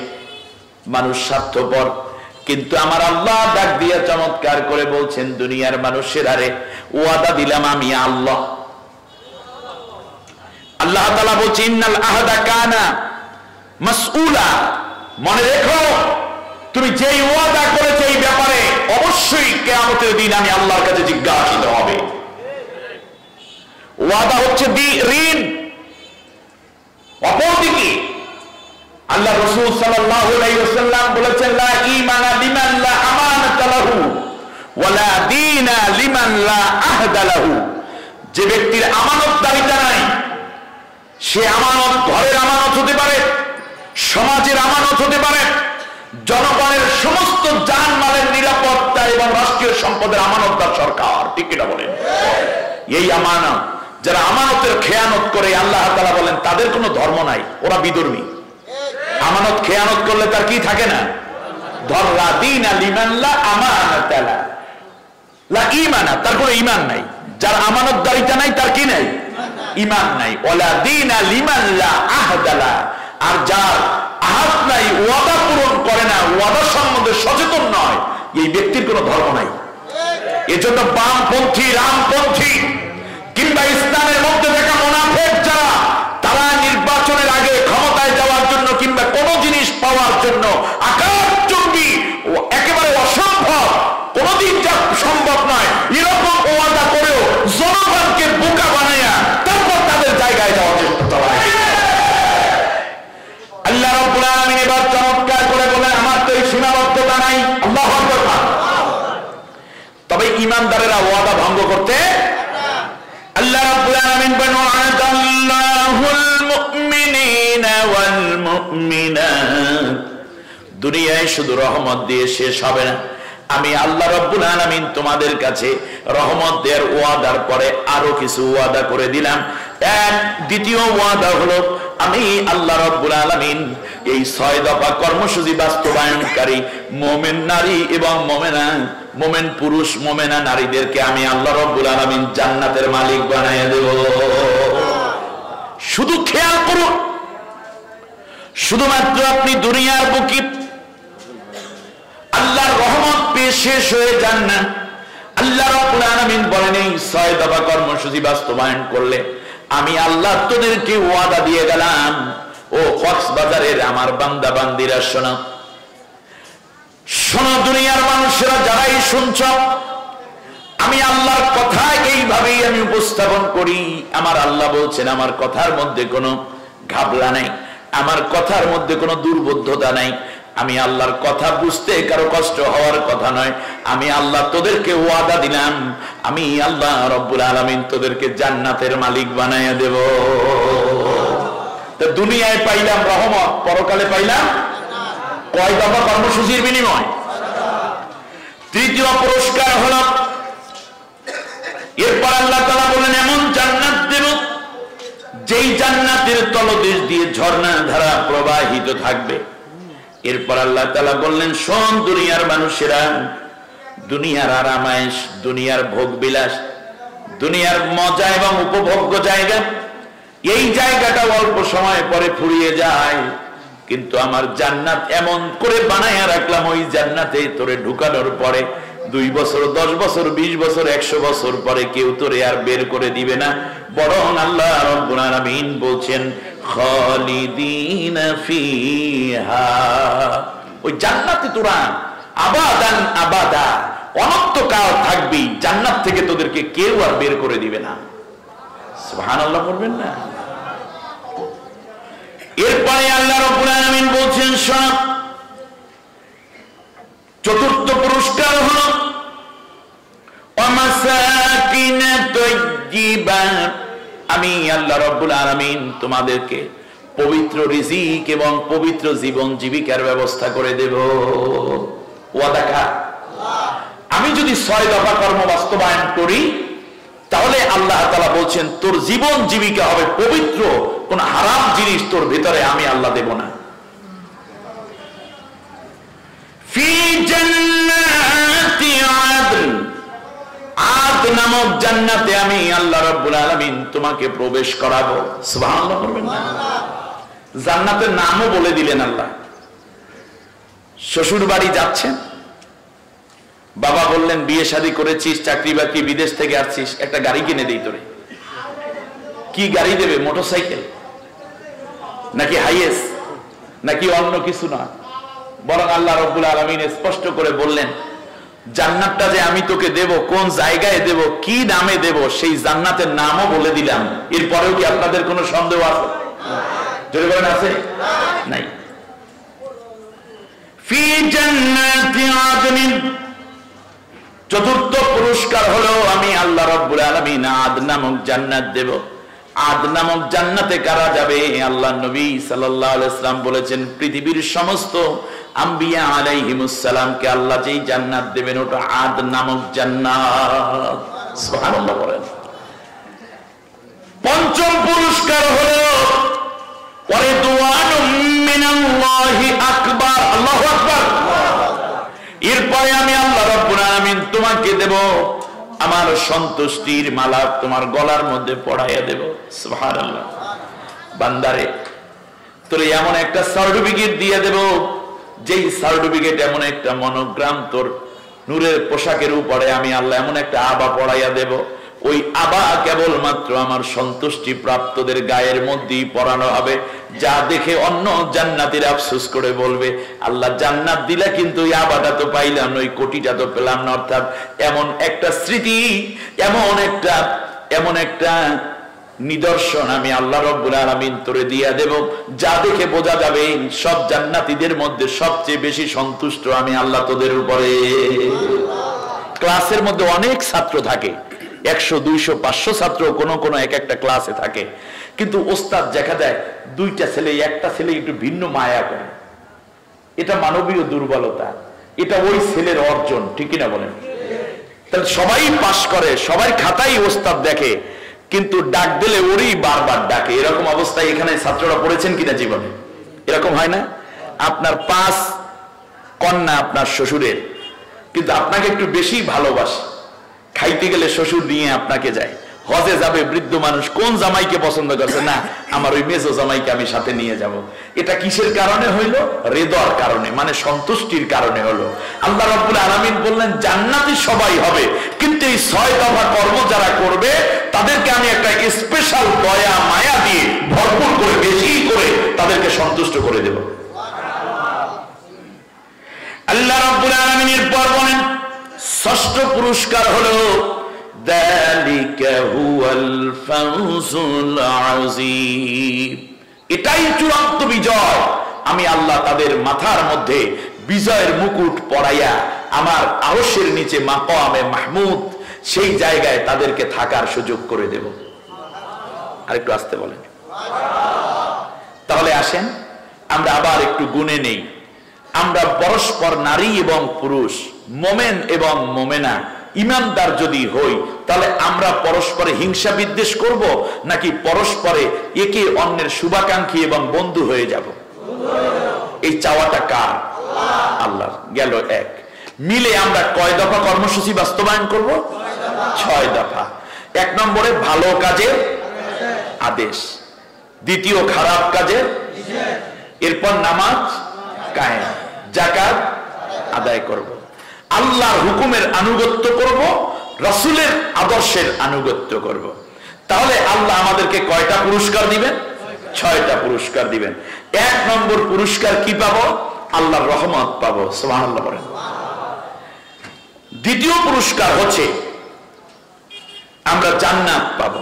মানুষ স্বার্থপর। কিন্তু আমার আল্লাহ ডাক দিয়ে চমৎকার করে বলছেন, দুনিয়ার মানুষের আরে ওয়াদা দিলাম আমি আল্লাহ। আল্লাহ তাআলা বলছেন, ইন্নাল আহদা কানা মাসউলা, মনে রেখো তুমি যেই ওয়াদা করেছো এই ব্যাপারে অবশ্যই কিয়ামতের দিন আমি আল্লাহর কাছে জিজ্ঞাসিত হবে। ওয়াদা হচ্ছে ঋণ। অপরদিকে আল্লাহ রাসূল সাল্লাল্লাহু আলাইহি ওয়াসাল্লাম বলেছেন, লা ঈমানা লিমান লা আমানাতা লাহু ওয়া লা দীনা লিমান লা আহদা লাহু। যে ব্যক্তির আমানতদারিতা নাই, সে আমানত ঘরের আমানত হতে পারে, সমাজের আমানত হতে পারে, জনগণের সমস্ত জানমালের নিরাপত্তা এবং রাষ্ট্রীয় সম্পদের আমানতদার সরকার, ঠিক কিনা বলেন? এই আমানত যারা আমানতের খেয়ানত করে, আল্লাহ তাআলা বলেন তাদের কোনো ধর্ম নাই, ওরা বিধর্মী। আমানত খেয়ানত করলে তার কি থাকে না? ধর্রা দীনা লিমান লা আমানাতা লা ঈমানা, তার কোনো ঈমান নাই। যার আমানতদারিতা নাই তার কি নাই? ঈমান নাই। ওয়ালা দীনা লিমান লা আহদা লা, আর যার আহাদ নাই, ওয়াদা পূরণ করে না, ওয়াদা সম্বন্ধে সচেতন নয়, এই ব্যক্তির কোনো ধর্ম নাই। এজন্য বামপন্থী, রামপন্থী কিংবা ইসলামের মধ্যে থাকা মুনাফিক যারা, তারা নির্বাচনের আগে ক্ষমতায় যাওয়ার জন্য কিংবা কোন জিনিস পাওয়ার জন্য আকাশ চুম্বি একেবারে অসম্ভব, কোনদিন যা সম্ভব নয় এরকম ওয়াদা করেও জনগণকে বোকা বানায়া তারপর তাদের জায়গায় যাওয়ার চেষ্টা করে। আল্লাহ রাব্বুল আলামিন এবার চমৎকার করে বলেন, আমার তো এই সীমাবদ্ধতা নাই। আল্লাহু আকবার। তবে ঈমানদারেরা ওয়াদা ভঙ্গ করতে, আল্লাহ রাব্বুল আলামিন বলেন, ওয়া'আদাল্লাহুল মুমিনিনা ওয়াল মুমিনাত। দুনিয়ায় শুধু রহমত দিয়ে শেষ হবে না, আমি আল্লাহ রাব্বুল আলামিন তোমাদের কাছে রহমত দেওয়ার ওয়াদার পরে আরো কিছু ওয়াদা করে দিলাম। দ্বিতীয় ওয়াদা হলো, আমি আল্লাহ রাব্বুল আলামিন এই 6 দফা কর্মসূচি বাস্তবায়নকারী মুমিন নারী এবং মুমিন পুরুষ, মুমিনা নারীদেরকে আমি আল্লাহ রাব্বুল আলামিন জান্নাতের মালিক বানায় দেব। শুধু খেয়াল করুন, শুধুমাত্র আপনি দুনিয়ার বুকে আল্লাহর রহমত পেয়ে শেষ হয়ে যান না। আল্লাহ রাব্বুল আলামিন বলেন, এই 6 দফা কর্মসূচি বাস্তবায়ন করলে আমি আল্লাহ তোদেরকে ওয়াদা দিয়ে গেলাম। ও কক্সবাজারের আমার বান্দা বান্দিরা শোনো, শোনো দুনিয়ার মানুষেরা যারাই শুনছ, আমি আল্লাহর কথা এইভাবেই আমি উপস্থাপন করি। আমার আল্লাহ বলছেন, আমার কথার মধ্যে কোনো ঘাবলা নাই, আমার কথার মধ্যে কোনো দুর্বোধ্যতা নাই। আমি আল্লাহর কথা বুঝতে কারো কষ্ট হওয়ার কথা নয়। আমি আল্লাহ তোদেরকে ওয়াদা দিলাম, আমি আল্লাহ রব্বুল আলামিন তোদেরকে জান্নাতের মালিক বানায়া দেব। তো দুনিয়ায় পাইলাম রহমত, পরকালে পাইলাম কয় দফা কর্মসূচির বিনিময়? তৃতীয় পুরস্কার হলো, এরপর আল্লাহ তাআলা বলেন, এমন জান্নাত দেব যেই জান্নাতের তলদেশ দিয়ে ঝর্ণা ধারা প্রবাহিত থাকবে। এরপর আল্লাহ তাআলা বললেন, শোন দুনিয়ার মানুষেরা, দুনিয়ার আরামায়েশ, দুনিয়ার ভোগ বিলাস, দুনিয়ার মজা এবং উপভোগ্য জায়গা, এই জায়গাটা অল্প সময় পরে ফুরিয়ে যায়, কিন্তু আমার জান্নাত এমন করে বানায়া রাখলাম, ওই জান্নাতে তোরে ঢুকানোর পরে 2 বছর, 10 বছর, 20 বছর, 100 বছর পরে কেউ তোরে আর বের করে দিবে না। বরং আল্লাহ রাব্বুল আলামিন বলছেন, খালিদিনা ফিহা, ওই জান্নাতে তোরা আবাদান আবাদা, অনন্তকাল থাকবি। জান্নাত থেকে তোদেরকে কেউ আর বের করে দিবে না। সুবহানাল্লাহ বলবেন না? এরপরে আল্লাহ রাব্বুল আলামিন বলছেন, শোন, চতুর্থ পুরস্কার হলো, ওয়ামাসাকিন তাইয়্যিবা, আমি আল্লাহ রাব্বুল আলামিন তোমাদেরকে পবিত্র রিজিক এবং পবিত্র জীবন জীবিকার ব্যবস্থা করে দেব। ওয়াদা কার? আমি যদি 6 দফা কর্ম বাস্তবায়ন করি, তাহলে আল্লাহ তাআলা বলছেন, তোর জীবন জীবিকা হবে পবিত্র, কোন হারাম জিনিস তোর ভিতরে আমি আল্লাহ দেব না। ফি নামক জান্নাতে আমি আল্লাহ রাব্বুল আলামিন তোমাকে প্রবেশ করাবো। সুবহানাল্লাহ বলবেন না? জান্নাতের নামও বলে দিলেন আল্লাহ। শ্বশুর বাড়ি যাচ্ছেন, বাবা বললেন বিয়ে শাদী করেছিস, চাকরি বাকরি, বিদেশ থেকে আসছিস, একটা গাড়ি কিনে দেই তোরে। কি গাড়ি দেবে? মোটরসাইকেল নাকি হাইয়েস নাকি অন্য কিছু না, বরং আল্লাহ রাব্বুল আলামিন স্পষ্ট করে বললেন জান্নাতটা যে আমি তোকে দেব, কোন জায়গায় দেব, কি নামে দেব, সেই জান্নাতের নামও বলে দিলাম। এরপরেও কি আপনাদের কোনো সন্দেহ আছে? যদি বলেন আছে? নাই। ফি জান্নাতি আদনিন, চতুর্থ পুরস্কার হলো আমি আল্লাহ রাব্বুল আলামিন আদ নামক জান্নাত দেব। আদ নামক জান্নাতে কারা যাবে? আল্লাহ নবী সাল্লাল্লাহু আলাইহি ওয়াসাল্লাম বলেছেন পৃথিবীর সমস্ত আম্বিয়া আলাইহিমুস সালামকে আল্লাহ যেই জান্নাত দেবেন ওটা আদ নামক জান্নাত। সুবহানাল্লাহ বলেন। পঞ্চম পুরস্কার হলো ওয়ারিদওয়ানুম মিনাল্লাহি আকবার। আল্লাহু আকবার। এরপরে আমি আল্লাহ রাব্বুল আলামিন তোমাকে দেব আমার সন্তুষ্টির মালা, তোমার গলার মধ্যে পড়াইয়া দেব। সুবহানাল্লাহ। বান্দারে তোর এমন একটা সার্টিফিকেট দিয়ে দেব, যেই সার্টিফিকেট এমন একটা মনোগ্রাম তোর নূরের পোশাকের উপরে আমি আল্লাহ এমন একটা আবা পড়াইয়া দেব, ওই আবা কেবলমাত্র আমার সন্তুষ্টি প্রাপ্তদের গায়ের মধ্যেই পরানো হবে, যা দেখে অন্য জান্নাতীরা আফসোস করে বলবে আল্লাহ জান্নাত দিলা কিন্তু ওই আবাটা তো পাইলাম না, ওই কোটিটা তো পেলাম না। অর্থাৎ এমন একটা স্মৃতি, এমন একটা নিদর্শন আমি আল্লাহ রাব্বুল আলামিন তোরে দিয়া দেব, যা দেখে বোঝা যাবে সব জান্নাতীদের মধ্যে সবচেয়ে বেশি সন্তুষ্ট আমি আল্লাহ তোদের উপরে। ক্লাসের মধ্যে অনেক ছাত্র থাকে, 100, 200, 500 ছাত্র কোন এক একটা ক্লাসে থাকে, কিন্তু ওস্তাদ দেখা যায় দুইটা ছেলে, একটা ছেলে একটু ভিন্ন মায়া করে। এটা মানবীয় দুর্বলতা, এটা ওই ছেলের অর্জন, ঠিক কিনা বলেন? তাহলে সবাই পাস করে, সবাই খাতাই ওস্তাদ দেখে, কিন্তু ডাক দিলে ওরই বারবার ডাকে। এরকম অবস্থায় এখানে ছাত্ররা পড়েছেন কিনা জীবনে? এরকম হয় না? আপনার 5 কন্যা আপনার শ্বশুরের, কিন্তু আপনাকে একটু বেশি ভালোবাসে, খাইতে গেলে শ্বশুর নিয়ে আপনাকে যায়, হজে যাবে বৃদ্ধ মানুষ, কোন জামাইকে পছন্দ করছে? না, আমার ওই মেজো জামাইকে আমি সাথে নিয়ে যাব। এটা কিসের কারণে হইল? রিদার কারণে, মানে সন্তুষ্টির কারণে হলো। আল্লাহ রাব্বুল আলামিন বললেন জান্নাতি সবাই হবে, কিন্তু এই 6 দফা কর্ম যারা করবে তাদেরকে আমি একটা স্পেশাল দয়া মায়া দিয়ে ভরপুর করে, বেশি করে তাদেরকে সন্তুষ্ট করে দেব। আল্লাহ রাব্বুল আলামিন এরপর বলেন ষষ্ঠ পুরস্কার হলো যালিকা হুয়াল ফাউজুল আযীম, এটাই চূড়ান্ত বিজয়। আমি আল্লাহ তাদের মাথার মধ্যে বিজয়ের মুকুট পরাইয়া আমার আরশের নিচে মাকামে মাহমুদ, সেই জায়গায় তাদেরকে থাকার সুযোগ করে দেব। আরেকটু আস্তে বলেন। তাহলে আসেন আমরা আবার একটু গুনে নেই। আমরা পরস্পর নারী এবং পুরুষ, মোমেন এবং মোমেনা, ইমানদার যদি হই, তাহলে আমরা পরস্পরে হিংসা বিদ্বেষ করব নাকি পরস্পরে একে অন্যের শুভাকাঙ্ক্ষী এবং বন্ধু হয়ে যাব? এই চাওয়াটা কার? আল্লাহ। গেল এক। মিলে আমরা কয় দফা কর্মসূচি বাস্তবায়ন করব? 6 দফা। 1 নম্বরে ভালো কাজের আদেশ, দ্বিতীয় খারাপ কাজের, এরপর নামাজ কায়েম, যাকাত আদায় করব, আল্লাহর হুকুমের আনুগত্য করব, রাসূলের আদর্শের আনুগত্য করব। তাহলে আল্লাহ আমাদেরকে কয়টা পুরস্কার দিবেন? 6টা পুরস্কার দিবেন। 1 নম্বর পুরস্কার কি পাবো? আল্লাহর রহমত পাবো। সুবহানাল্লাহ বলেন। দ্বিতীয় পুরস্কার হচ্ছে আমরা জান্নাত পাবো,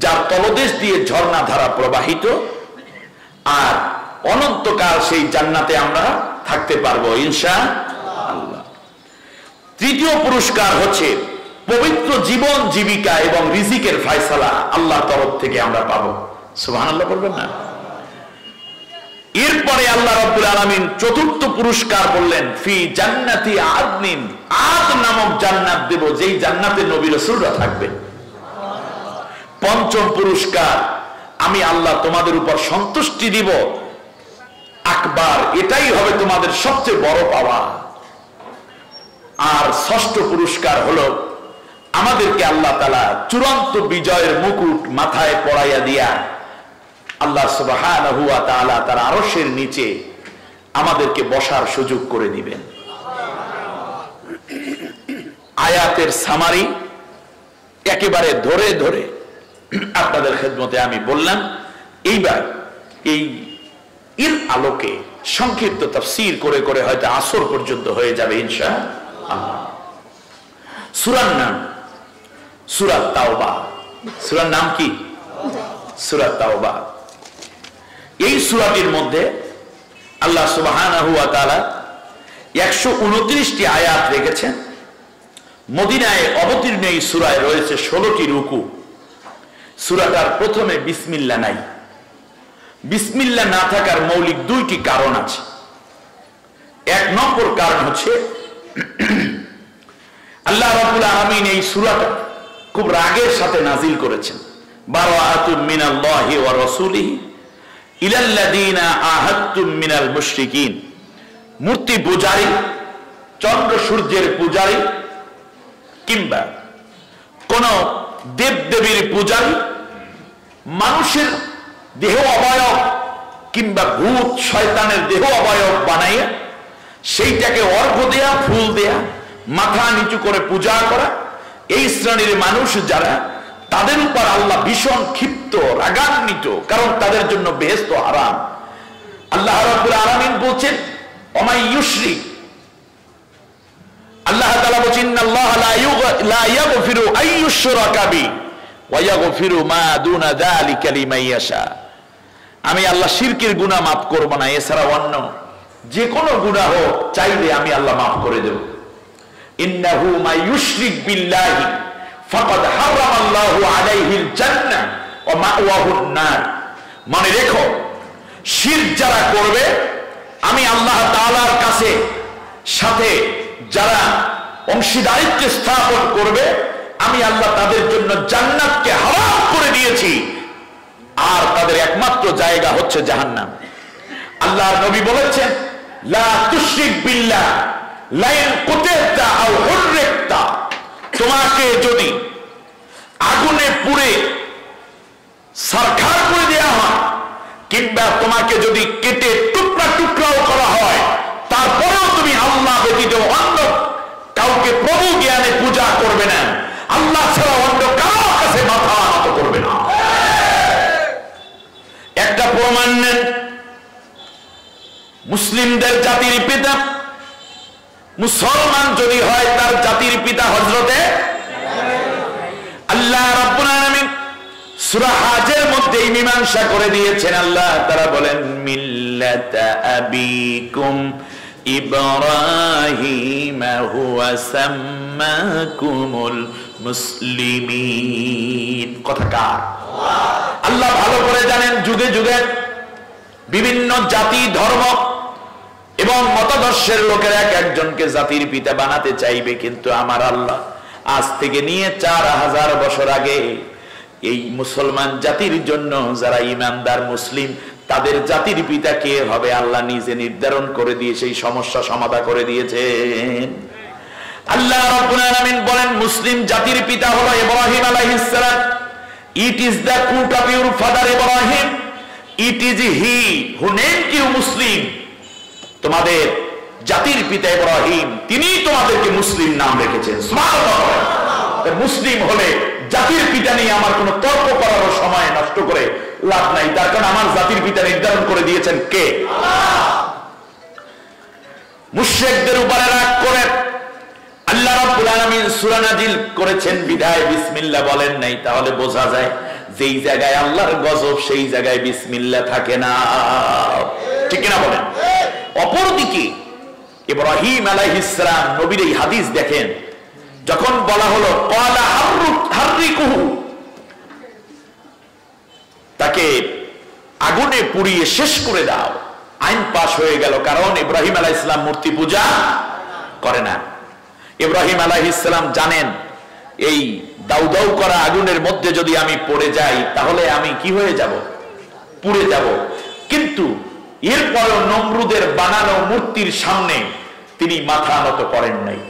যার তলদেশ দিয়ে ঝর্ণা ধারা প্রবাহিত, আর অনন্তকাল সেই জান্নাতে আমরা থাকতে পারবো ইনশাআল্লাহ। তৃতীয় পুরস্কার হচ্ছে পবিত্র জীবন জীবিকা এবং রিজিকের ফয়সালা আল্লাহর তরফ থেকে আমরা পাবো। সুবহানাল্লাহ বলবেন না? এরপরে আল্লাহ রাব্বুল আলামিন চতুর্থ পুরস্কার বললেন ফি জান্নাতি আদনিন, আদ নামক জান্নাত দেব, যেই জান্নাতে নবী রাসূলরা থাকবেন। পঞ্চম পুরস্কার আমি আল্লাহ তোমাদের উপর সন্তুষ্টি দিব আকবার, এটাই হবে তোমাদের সবচেয়ে বড় পাওয়া। আর ষষ্ঠ পুরস্কার হলো আমাদেরকে আল্লাহ তাআলা চূড়ান্ত বিজয়ের মুকুট মাথায় পরাইয়া দিয়া আল্লাহ সুবহানাহু ওয়া তাআলা তার আরশের নিচে আমাদেরকে বসার সুযোগ করে দিবেন। আয়াতের সামারি একেবারে ধরে ধরে আপনাদের খেদমতে আমি বললাম। এইবার এই এর আলোকে সংক্ষিপ্ত তাফসীর করে করে হয়তো আসর পর্যন্ত হয়ে যাবে ইনশাআল্লাহ। সূরার নাম সূরা তাওবা। সূরার নাম কি? সূরা তাওবা। এই সূরাটির মধ্যে আল্লাহ সুবহানাহু ওয়া তাআলা 129টি আয়াত রেখেছেন। মদিনায় অবতীর্ণ এই সূরায় রয়েছে 16টি রুকু। সূরাটার প্রথমে বিসমিল্লাহ নাই। বিসমিল্লাহ না থাকার মৌলিক দুইটি কারণ আছে। এক নম্বর কারণ হচ্ছে আল্লাহ রাব্বুল আলামিন এই সূরাটা খুব রাগের সাথে নাজিল করেছেন। বারাআতুম মিনাল্লাহি ওয়া রাসূলিহি ইলাল্লাযীনা আহাদতুম মিনাল মুশরিকিন। মূর্তি পূজারী, চন্দ্র সূর্যের পূজারী কিংবা কোন দেবদেবীর পূজারী, মানুষের দেহ অবয়ব কিংবা ভূত শয়তানের দেহ অবয়ব বানাইয়া সেইটাকে অর্ঘ্য দেয়া, ফুল দেয়া, মাথা নিচু করে পূজা করা, এই শ্রেণীর মানুষ যারা, তাদের উপর আল্লাহ ভীষণ ক্ষিপ্ত, রাগান্বিত, কারণ তাদের জন্য বেহেশত হারাম। আল্লাহ রাব্বুল আলামিন বলছেন ওমাই ইউশরিক, আল্লাহ তাআলা বলেন ইন্নাল্লাহা লা ইয়াগফিরু আইয়ুশরাকা বিহি ওয়া ইয়াগফিরু মা দুনা যালিকা লিমান ইয়াশা। আমি আল্লাহ শিরকের গুনাহ মাফ করব না, এছাড়া অন্য যে কোনো গুনাহ চাইলে আমি আল্লাহ মাফ করে দেব। ইন্নাহু মা ইউশরিক বিল্লাহি ফাকাদ হারামাল্লাহু আলাইহিল জান্নাহ ওয়া মাওয়াহুন নার। মনে রেখো, শিরক যারা করবে, আমি আল্লাহ তাআলার কাছে সাথে যারা অংশীদারিত্ব স্থাপন করবে, আমি আল্লাহ তাদের জন্য জান্নাতকে হারাম করে দিয়েছি, আর তাদের একমাত্র জায়গা হচ্ছে জাহান্নাম। আল্লাহর নবী বলেছেন লা তুশরিক বিল্লাহ লাইন কুতিতা আও হুররিকতা। তোমাকে যদি আগুনে পুড়ে সারখার করে দেওয়া হয় কিংবা তোমাকে যদি কেটে টুকরা টুকরাও করা হয়, তারপরেও তুমি আল্লাহ ব্যতীত অন্য কাউকে প্রভু জ্ঞানে পূজা করবে না, আল্লাহ ছাড়া অন্য কারো কাছে মাথা নত করবে না। একটা প্রমাণ নেন, মুসলিমদের জাতির পিতা মুসলমান যদি হয়, তার জাতির পিতা হযরতে আল্লাহ রাব্বুল আলামিন সূরা হাজের মধ্যে মীমাংসা করে দিয়েছেন। আল্লাহ তাআলা বলেন মিল্লাতা আবিকুম ইব্রাহিম হুয়া সাম্মাকুমুল মুসলিমিন। কথা কার? আল্লাহ ভালো করে জানেন, যুগে যুগে বিভিন্ন জাতি, ধর্ম এবং মতাদর্শের লোকেরা এক একজনকে জাতির পিতা বানাতে চাইবে, কিন্তু আমার আল্লাহ আজ থেকে নিয়ে 4000 বছর আগে এই মুসলমান জাতির জন্য, যারা ইমানদার মুসলিম, তাদের জাতির পিতা কে হবে আল্লাহ নিজে নির্ধারণ করে দিয়ে সেই সমস্যা সমাধান করে দিয়েছেন। আল্লাহ রাব্বুল আলামিন বলেন মুসলিম জাতির পিতা হলো ইব্রাহিম আলাইহিস সালাম। It is the fruit of your father Ibrahim. It is he who named you Muslim. তোমাদের জাতির পিতা ইব্রাহিম, তিনি তোমাদেরকে মুসলিম নাম রেখেছেন। সুবহানাল্লাহ। মুসলিম হলে জাতির পিতা নিয়ে আমার কোনো তর্ক করার সময় নষ্ট করে লাভ নাই, তার কারণ আমার জাতির পিতা নির্ধারণ করে দিয়েছেন কে? আল্লাহ। মুশরিকদের উপরে রাগ করে আল্লাহ রাব্বুল আলামিন সূরা নাজিল করেছেন, বিদায় বিসমিল্লাহ বলেন নাই, তাহলে বোঝা যায় যেই জায়গায় আল্লাহর গজব সেই জায়গায় বিসমিল্লাহ থাকে না। ঠিক কিনা বলেন? অপরদিকে ইব্রাহিম আলাইহিস সালাম নবীর এই হাদিস দেখেন, যখন বলা হলো ক্বালা হাররিকুহু, তাকে আগুনে পুড়িয়ে শেষ করে দাও, আইন পাশ হয়ে গেল। কারণ ইব্রাহিম আলাইহিস সালাম মূর্তি পূজা করে না। ইব্রাহিম আলাইহিস সালাম জানেন এই দাউ দাউ করা আগুনের মধ্যে যদি আমি পড়ে যাই তাহলে আমি কি হয়ে যাব? পুড়ে যাব। কিন্তু এরপরও নমরুদের বানানো মূর্তির সামনে তিনি মাথা নত করেন নাই।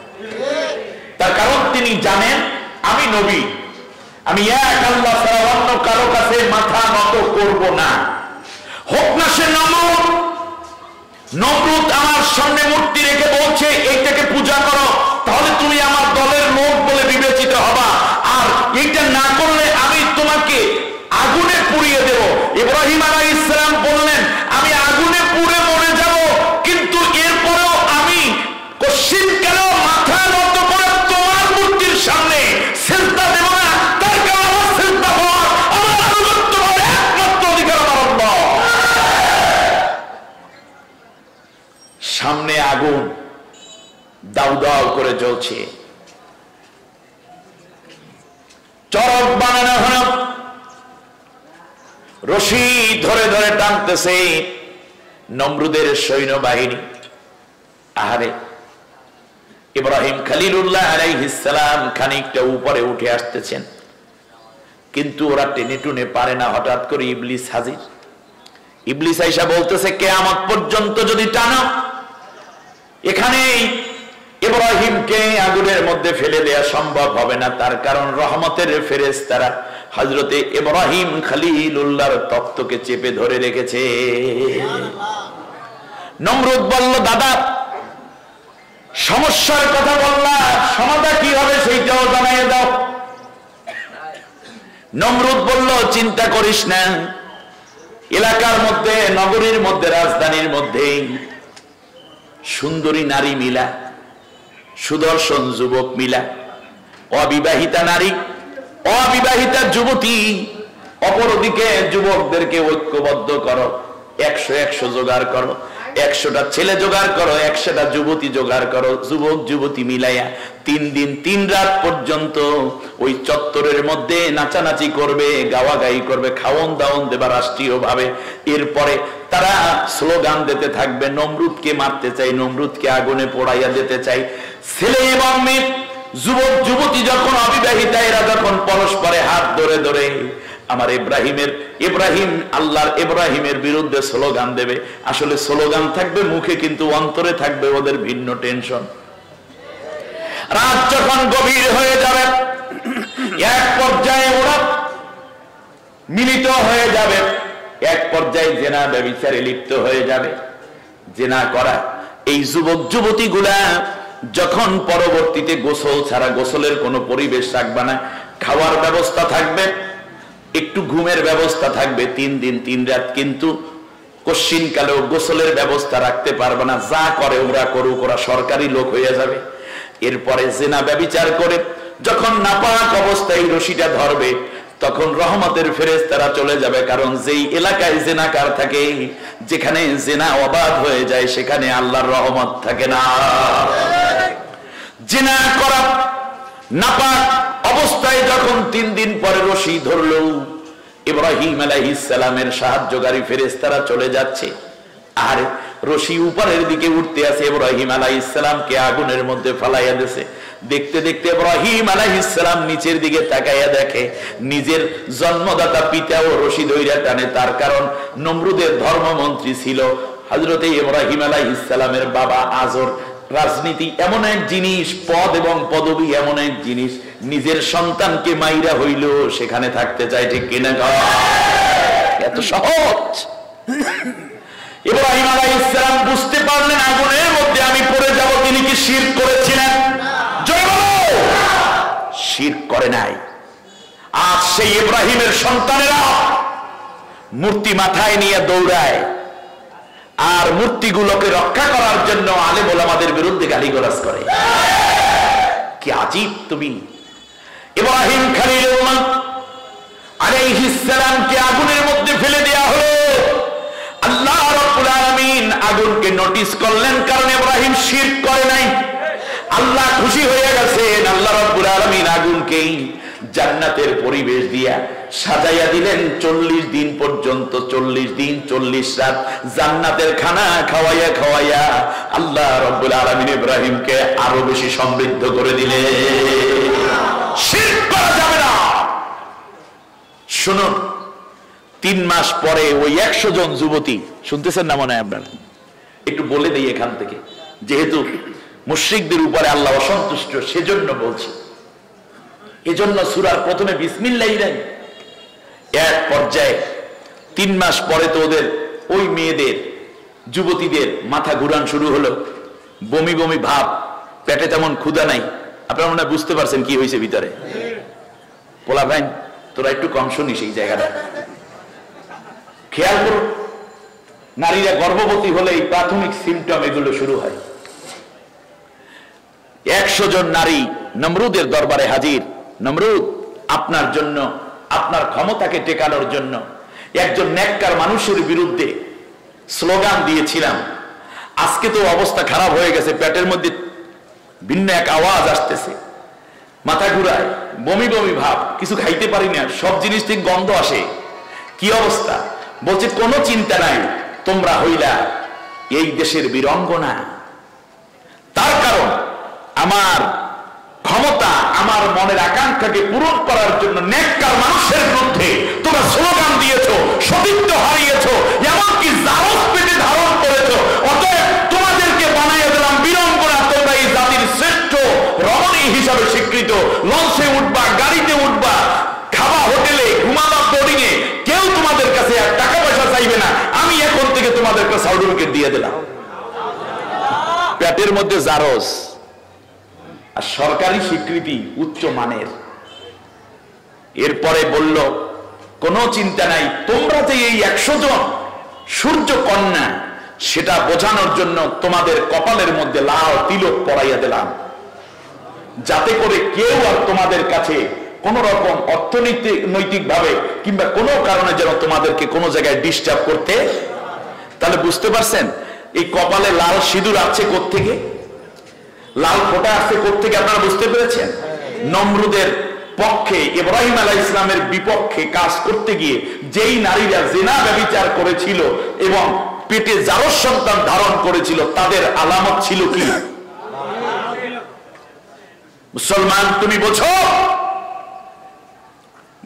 তার কারণ তিনি জানেন আমি নবী, আমি এক আল্লাহ ছাড়া অন্য কারো কাছে মাথা নত করব না। হোক না সে নমরুদ আমার সামনে মূর্তি রেখে বলছে এইটাকে পূজা করো, তাহলে তুমি আমার দলের লোক বলে বিবেচিত হবা, আর এইটা না করলে আমি তোমাকে আগুনে পুড়িয়ে দেব। ইব্রাহিম আলাইহিস সালাম বললেন আমি আগুনে পুড়ে মরে যাব, কিন্তু এরপরেও আমি কশিনকালেও মাথা নত করে তোমার মূর্তির সামনে সিজদা দেব না। তার কারণ আমার সিজদা হওয়ার, আমার আনুগত্য হওয়ার একমাত্র অধিকার আমার আল্লাহ। সামনে আগুন দাউ দাউ করে জ্বলছে, চরক বানানো হলো, রশি ধরে ধরে টানতেছে নমরুদের সৈন্যবাহিনী। আহারে, ইব্রাহিম খলিলুল্লাহ আলাইহিস সালাম খানিকটা উপরে উঠে আসতেছেন, কিন্তু ওরা টেনে টুনে পারে না। হঠাৎ করে ইবলিস হাজির। ইবলিস আইসা বলতেছে কিয়ামত পর্যন্ত যদি টানো, এখানেই ইব্রাহিমকে আগুনের মধ্যে ফেলে দেয়া সম্ভব হবে না। তার কারণ রহমতের ফেরেশতারা হযরতে ইব্রাহিম খলিলুল্লাহর তখ্তকে চেপে ধরে রেখেছে। নমরুদ বলল দাদা সমস্যার কথা বললা, সমাধান কি হবে সেইটাও জানাই দাও। নমরুদ বলল চিন্তা করিস না, এলাকার মধ্যে, নগরীর মধ্যে, রাজধানীর মধ্যে সুন্দরী নারী মিলা, সুদর্শন যুবক মিলা, অবিবাহিতা নারী, অবিবাহিতা যুবতী, অপরদিকে যুবকদেরকে ঐক্যবদ্ধ করো, 100 জোগাড় করো, 100টা ছেলে জোগাড় করো, 100টা যুবতী জোগাড় করো, যুবক যুবতী মিলাইয়া 3 দিন 3 রাত পর্যন্ত ওই চত্বরের মধ্যে নাচানাচি করবে, গাওয়াগাই করবে, খাওয়ন দাওয়ন দেবা রাষ্ট্রীয় ভাবে। এরপরে তারা স্লোগান দিতে থাকবে নমরুদকে মারতে চাই, নমরুদকে আগুনে পোড়াইয়া দিতে চাই। ছেলে এবং মেয়ে, যুবক যুবতী যখন অবিবাহিতা, এরা যখন পরস্পরে হাত ধরে ধরে আমার ইব্রাহিম আল্লাহর ইব্রাহিমের বিরুদ্ধে স্লোগান দেবে। আসলে স্লোগান থাকবে মুখে, কিন্তু অন্তরে থাকবে ওদের ভিন্ন টেনশন। রাত যখন গভীর হয়ে যাবে, এক পর্যায়ে ওরা মিলিত হয়ে যাবে, এক পর্যায়ে জেনা ব্যভিচারে লিপ্ত হয়ে যাবে। জেনা করা এই যুবক যুবতী গুলা যখন পরবর্তীতে গোসল ছাড়া, গোসলের কোনো পরিবেশ থাকবে না, খাওয়ার ব্যবস্থা থাকবে, একটু ঘুমের ব্যবস্থা থাকবে 3 দিন 3 রাত, কিন্তু কশিনকালেও গোসলের ব্যবস্থা রাখতে পারবে না। যা করে ওরা করুক, ওরা সরকারি লোক হয়ে যাবে। এরপরে জেনা ব্যভিচার করে যখন নাপাক অবস্থায় রশিটা ধরবে, তখন রহমতের ফেরেশতারা চলে যাবে। কারণ যেই এলাকায় জেনাকার থাকে, যেখানে জেনা অবাধ হয়ে যায়, সেখানে আল্লাহর রহমত থাকে না। জেনা করা নাপাক অবস্থায় যখন 3 দিন পরে রশি ধরলো, ইব্রাহিম আলাইহিস সালামের সাহায্যকারী ফেরেশতারা চলে যাচ্ছে, আর রশি উপরের দিকে উঠতে আছে। ইব্রাহিম আলাইহিস সালামকে আগুনের মধ্যে ফালাইয়া দিয়েছে। দেখতে দেখতে ইব্রাহিম আলাইহিস সালাম নিচের দিকে তাকাইয়া দেখে নিজের জন্মদাতা পিতাও রশি ধইরা টানে। তার কারণ নমরুদের ধর্মমন্ত্রী ছিল হযরতে ইব্রাহিম আলাইহিস সালামের বাবা আজর। রাজনীতি এমন এক জিনিস, পদ এবং পদবি এমন এক জিনিস, নিজের সন্তানকে মাইরা হইল সেখানে থাকতে চায়, ঠিক কিনা? এত সহজ। ইব্রাহিম আলাইহিস সালাম বুঝতে পারলেন আগুনের মধ্যে আমি পড়ে যাব। তিনি কি শিরক করেছিলেন? জয় বলো। শিরক করে নাই। আজ সেই ইব্রাহিমের সন্তানেরা মূর্তি মাথায় নিয়ে দৌড়ায়, আর মূর্তিগুলোকে রক্ষা করার জন্য আলেম ওলামাদের বিরুদ্ধে গালিগালাজ করে। কি আজীব তুমি! ইব্রাহিম খলিলুল্লাহ আলাইহিস সালামকে আগুনের মধ্যে ফেলে দেয়া হলো। আল্লাহ রাব্বুল আলামিন আগুনকে নোটিস করলেন, কারণ ইব্রাহিম শিরক করে নাই। আল্লাহ খুশি হয়ে গেছেন। আল্লাহ রাব্বুল আলামিন আগুনকে জান্নাতের পরিবেশ দিয়া সাজাইয়া দিলেন 40 দিন পর্যন্ত, 40 দিন 40 রাত জান্নাতের খানা খাওয়াইয়া খাওয়াইয়া আল্লাহ রাব্বুল আলামিন ইব্রাহিমকে আরো বেশি সমৃদ্ধ করে দিলেন। শিরক করা যাবে না। শুনুন, 3 মাস পরে ওই 100 জন যুবতী, শুনতেছেন না মনে হয় আপনারা? একটু বলে দেই এখান থেকে, যেহেতু মুশরিকদের উপরে আল্লাহ অসন্তুষ্ট, সেজন্য বলছি। এজন্য সূরার প্রথমে বিসমিল্লাহ নাই। এক পর্যায়ে 3 মাস পরে তো ওদের ওই মেয়েদের, যুবতীদের মাথা ঘুরান শুরু হলো, বমি বমি ভাব, পেটে তেমন ক্ষুধা নাই। আপনারা মনে হয় বুঝতে পারছেন কি হয়েছে ভিতরে। পোলা ভাই তোরা একটু কম শুনিস এই জায়গাটা, খেয়াল করো। নারীরা গর্ভবতী হলে এই প্রাথমিক সিমটম এগুলো শুরু হয়। 100 জন নারী নমরুদের দরবারে হাজির। নমরুদ, আপনার জন্য, আপনার ক্ষমতাকে টেকানোর জন্য একজন নেককার মানুষের বিরুদ্ধে স্লোগান দিয়েছিলাম। আজকে তো অবস্থা খারাপ হয়ে গেছে, পেটের মধ্যে ভিন্ন এক আওয়াজ আসতেছে, মাথা ঘুরায়, বমি বমি ভাব, কিছু খাইতে পারি না, সব জিনিস থেকে গন্ধ আসে, কি অবস্থা। বলছে কোনো চিন্তা নাই, তোমরা হইলা এই দেশের বীরঙ্গনা। তার কারণ আমার ক্ষমতা, আমার মনের আকাঙ্ক্ষাকে পূরণ করার জন্য নেককার মানুষের বিরুদ্ধে তোমরা স্লোগান দিয়েছো, সতীত্ব হারিয়েছো, এমনকি জারজ পেটে ধারণ করেছো। অতএব তোমাদেরকে বানাইয়া দিলাম বীরঙ্গনা। তোমরা এই জাতির শ্রেষ্ঠ রমণী হিসাবে স্বীকৃত। লঞ্চে উঠবা, গাড়িতে উঠবা, খাবা হোটেলে, ঘুমাবা বোর্ডিং এ, কেউ তোমাদের কাছে আর টাকা পয়সা চাইবে না। আমি এখন থেকে তোমাদেরকে সার্টিফিকেট দিয়ে দিলাম। পেটের মধ্যে জারজ আর সরকারি স্বীকৃতি উচ্চ মানের। এরপরে বলল কোনো চিন্তা নাই, তোমরা যে এই 100 জন সূর্য কন্যা, সেটা বোঝানোর জন্য তোমাদের কপালের মধ্যে লাল তিলক পরাইয়া দিলাম, যাতে করে কেউ আর তোমাদের কাছে কোন রকম অর্থনৈতিক ভাবে কিংবা কোনো কারণে যেন তোমাদেরকে কোনো জায়গায় ডিস্টার্ব করতে। তাহলে বুঝতে পারছেন এই কপালে লাল সিঁদুর আছে কোত্থেকে, লাল ফোঁটা আছে কোত্থেকে, আপনারা বুঝতে পেরেছেন? নমরুদের পক্ষে, ইব্রাহিম আলাইহিস ইসলামের বিপক্ষে কাজ করতে গিয়ে যেই নারীরা জিনা ব্যভিচার করেছিল এবং পেটে জারজ সন্তান ধারণ করেছিল, তাদের আলামত ছিল কি? মুসলমান তুমি বোঝো?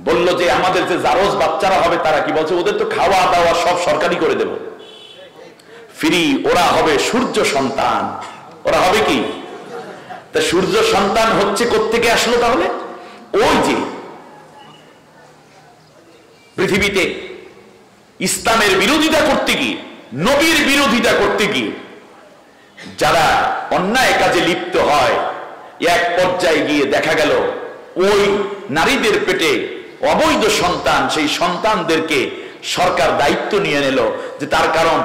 বলল যে আমাদের যে জারজ বাচ্চারা হবে তারা কি বলছে, ওদের তো খাওয়া দাওয়া সব সরকারি করে দেব, ফ্রি, ওরা হবে সূর্য সন্তান। ওরা হবে কি? তা সূর্য সন্তান হচ্ছে কোত্থেকে আসলো তাহলে? ওই যে পৃথিবীতে ইসলামের বিরোধিতা করতে গিয়ে, নবীর বিরোধিতা করতে গিয়ে যারা অন্যায় কাজে লিপ্ত হয়, এক পর্যায়ে গিয়ে দেখা গেল ওই নারীদের পেটে অবৈধ সন্তান, সেই সন্তানদেরকে সরকার দায়িত্ব নিয়ে নিল যে তার কারণ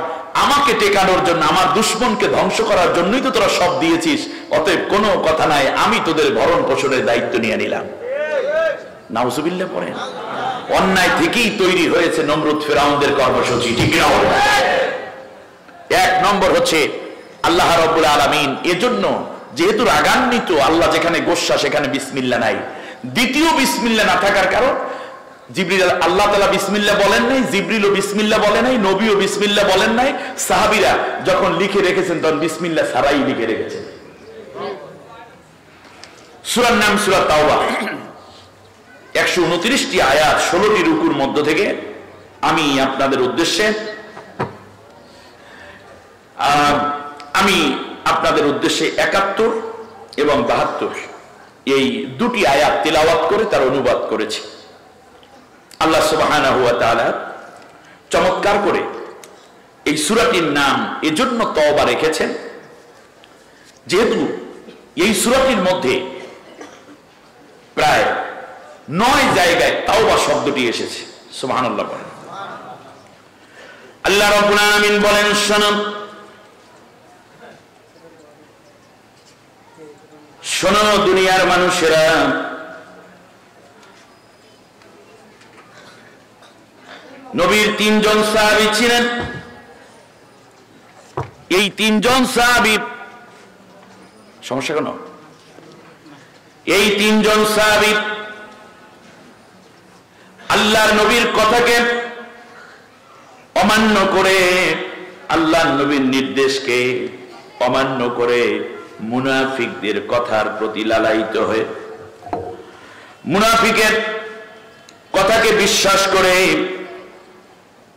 আমাকে টেকানোর জন্য, আমার দুশ্মনকে ধ্বংস করার জন্যই তো তোরা সব দিয়েছিস, অতএব কোনো কথা নাই, আমি তোদের ভরণ পোষণের দায়িত্ব নিয়ে নিলাম। নাউজুবিল্লাহ পড়েন। অন্যায় থেকেই তৈরি হয়েছে নমরুদ ফেরাউনদের কর্মসূচি, ঠিক না? 1 নম্বর হচ্ছে আল্লাহ রাব্বুল আলামিন এজন্য যেহেতু রাগান্বিত, আল্লাহ যেখানে গোস্বা সেখানে বিসমিল্লাহ নাই। দ্বিতীয় বিসমিল্লাহ না থাকার কারণ, জিবরিল, আল্লাহ তাআলা বিসমিল্লাহ বলেন নাই, জিবরিলও বিসমিল্লাহ বলে নাই, নবীও বিসমিল্লাহ বলেন নাই। সাহাবীরা যখন লিখে রেখেছেন তখন বিসমিল্লাহ ছাড়াই লিখে রেখেছেন। সূরার নাম সূরা তাওবা, 129টি আয়াত, 16টি রুকুর মধ্য থেকে আমি আপনাদের উদ্দেশ্যে আমি আপনাদের উদ্দেশ্যে 71 এবং 72 এই দুটি আয়াত তিলাওয়াত করে তার অনুবাদ করেছি। আল্লাহ সুবহানাহু ওয়া তাআলা চমৎকার করে এই সূরাটির নাম এজন্য তওবা রেখেছেন, যেহেতু এই সূরাটির মধ্যে প্রায় 9 জায়গায় তাওবা শব্দটি এসেছে। সুবহানাল্লাহ বলেন। আল্লাহ রাব্বুল আলামিন বলেন, শোনো দুনিয়ার মানুষেরা, নবীর 3 জন সাহাবী ছিলেন। এই 3 জন সাহাবী, সমস্যা কেন? এই 3 জন সাহাবী আল্লাহর নবীর কথাকে অমান্য করে, আল্লাহর নবীর নির্দেশকে অমান্য করে মুনাফিকদের কথার প্রতি লালায়িত হয়ে, মুনাফিকের কথাকে বিশ্বাস করে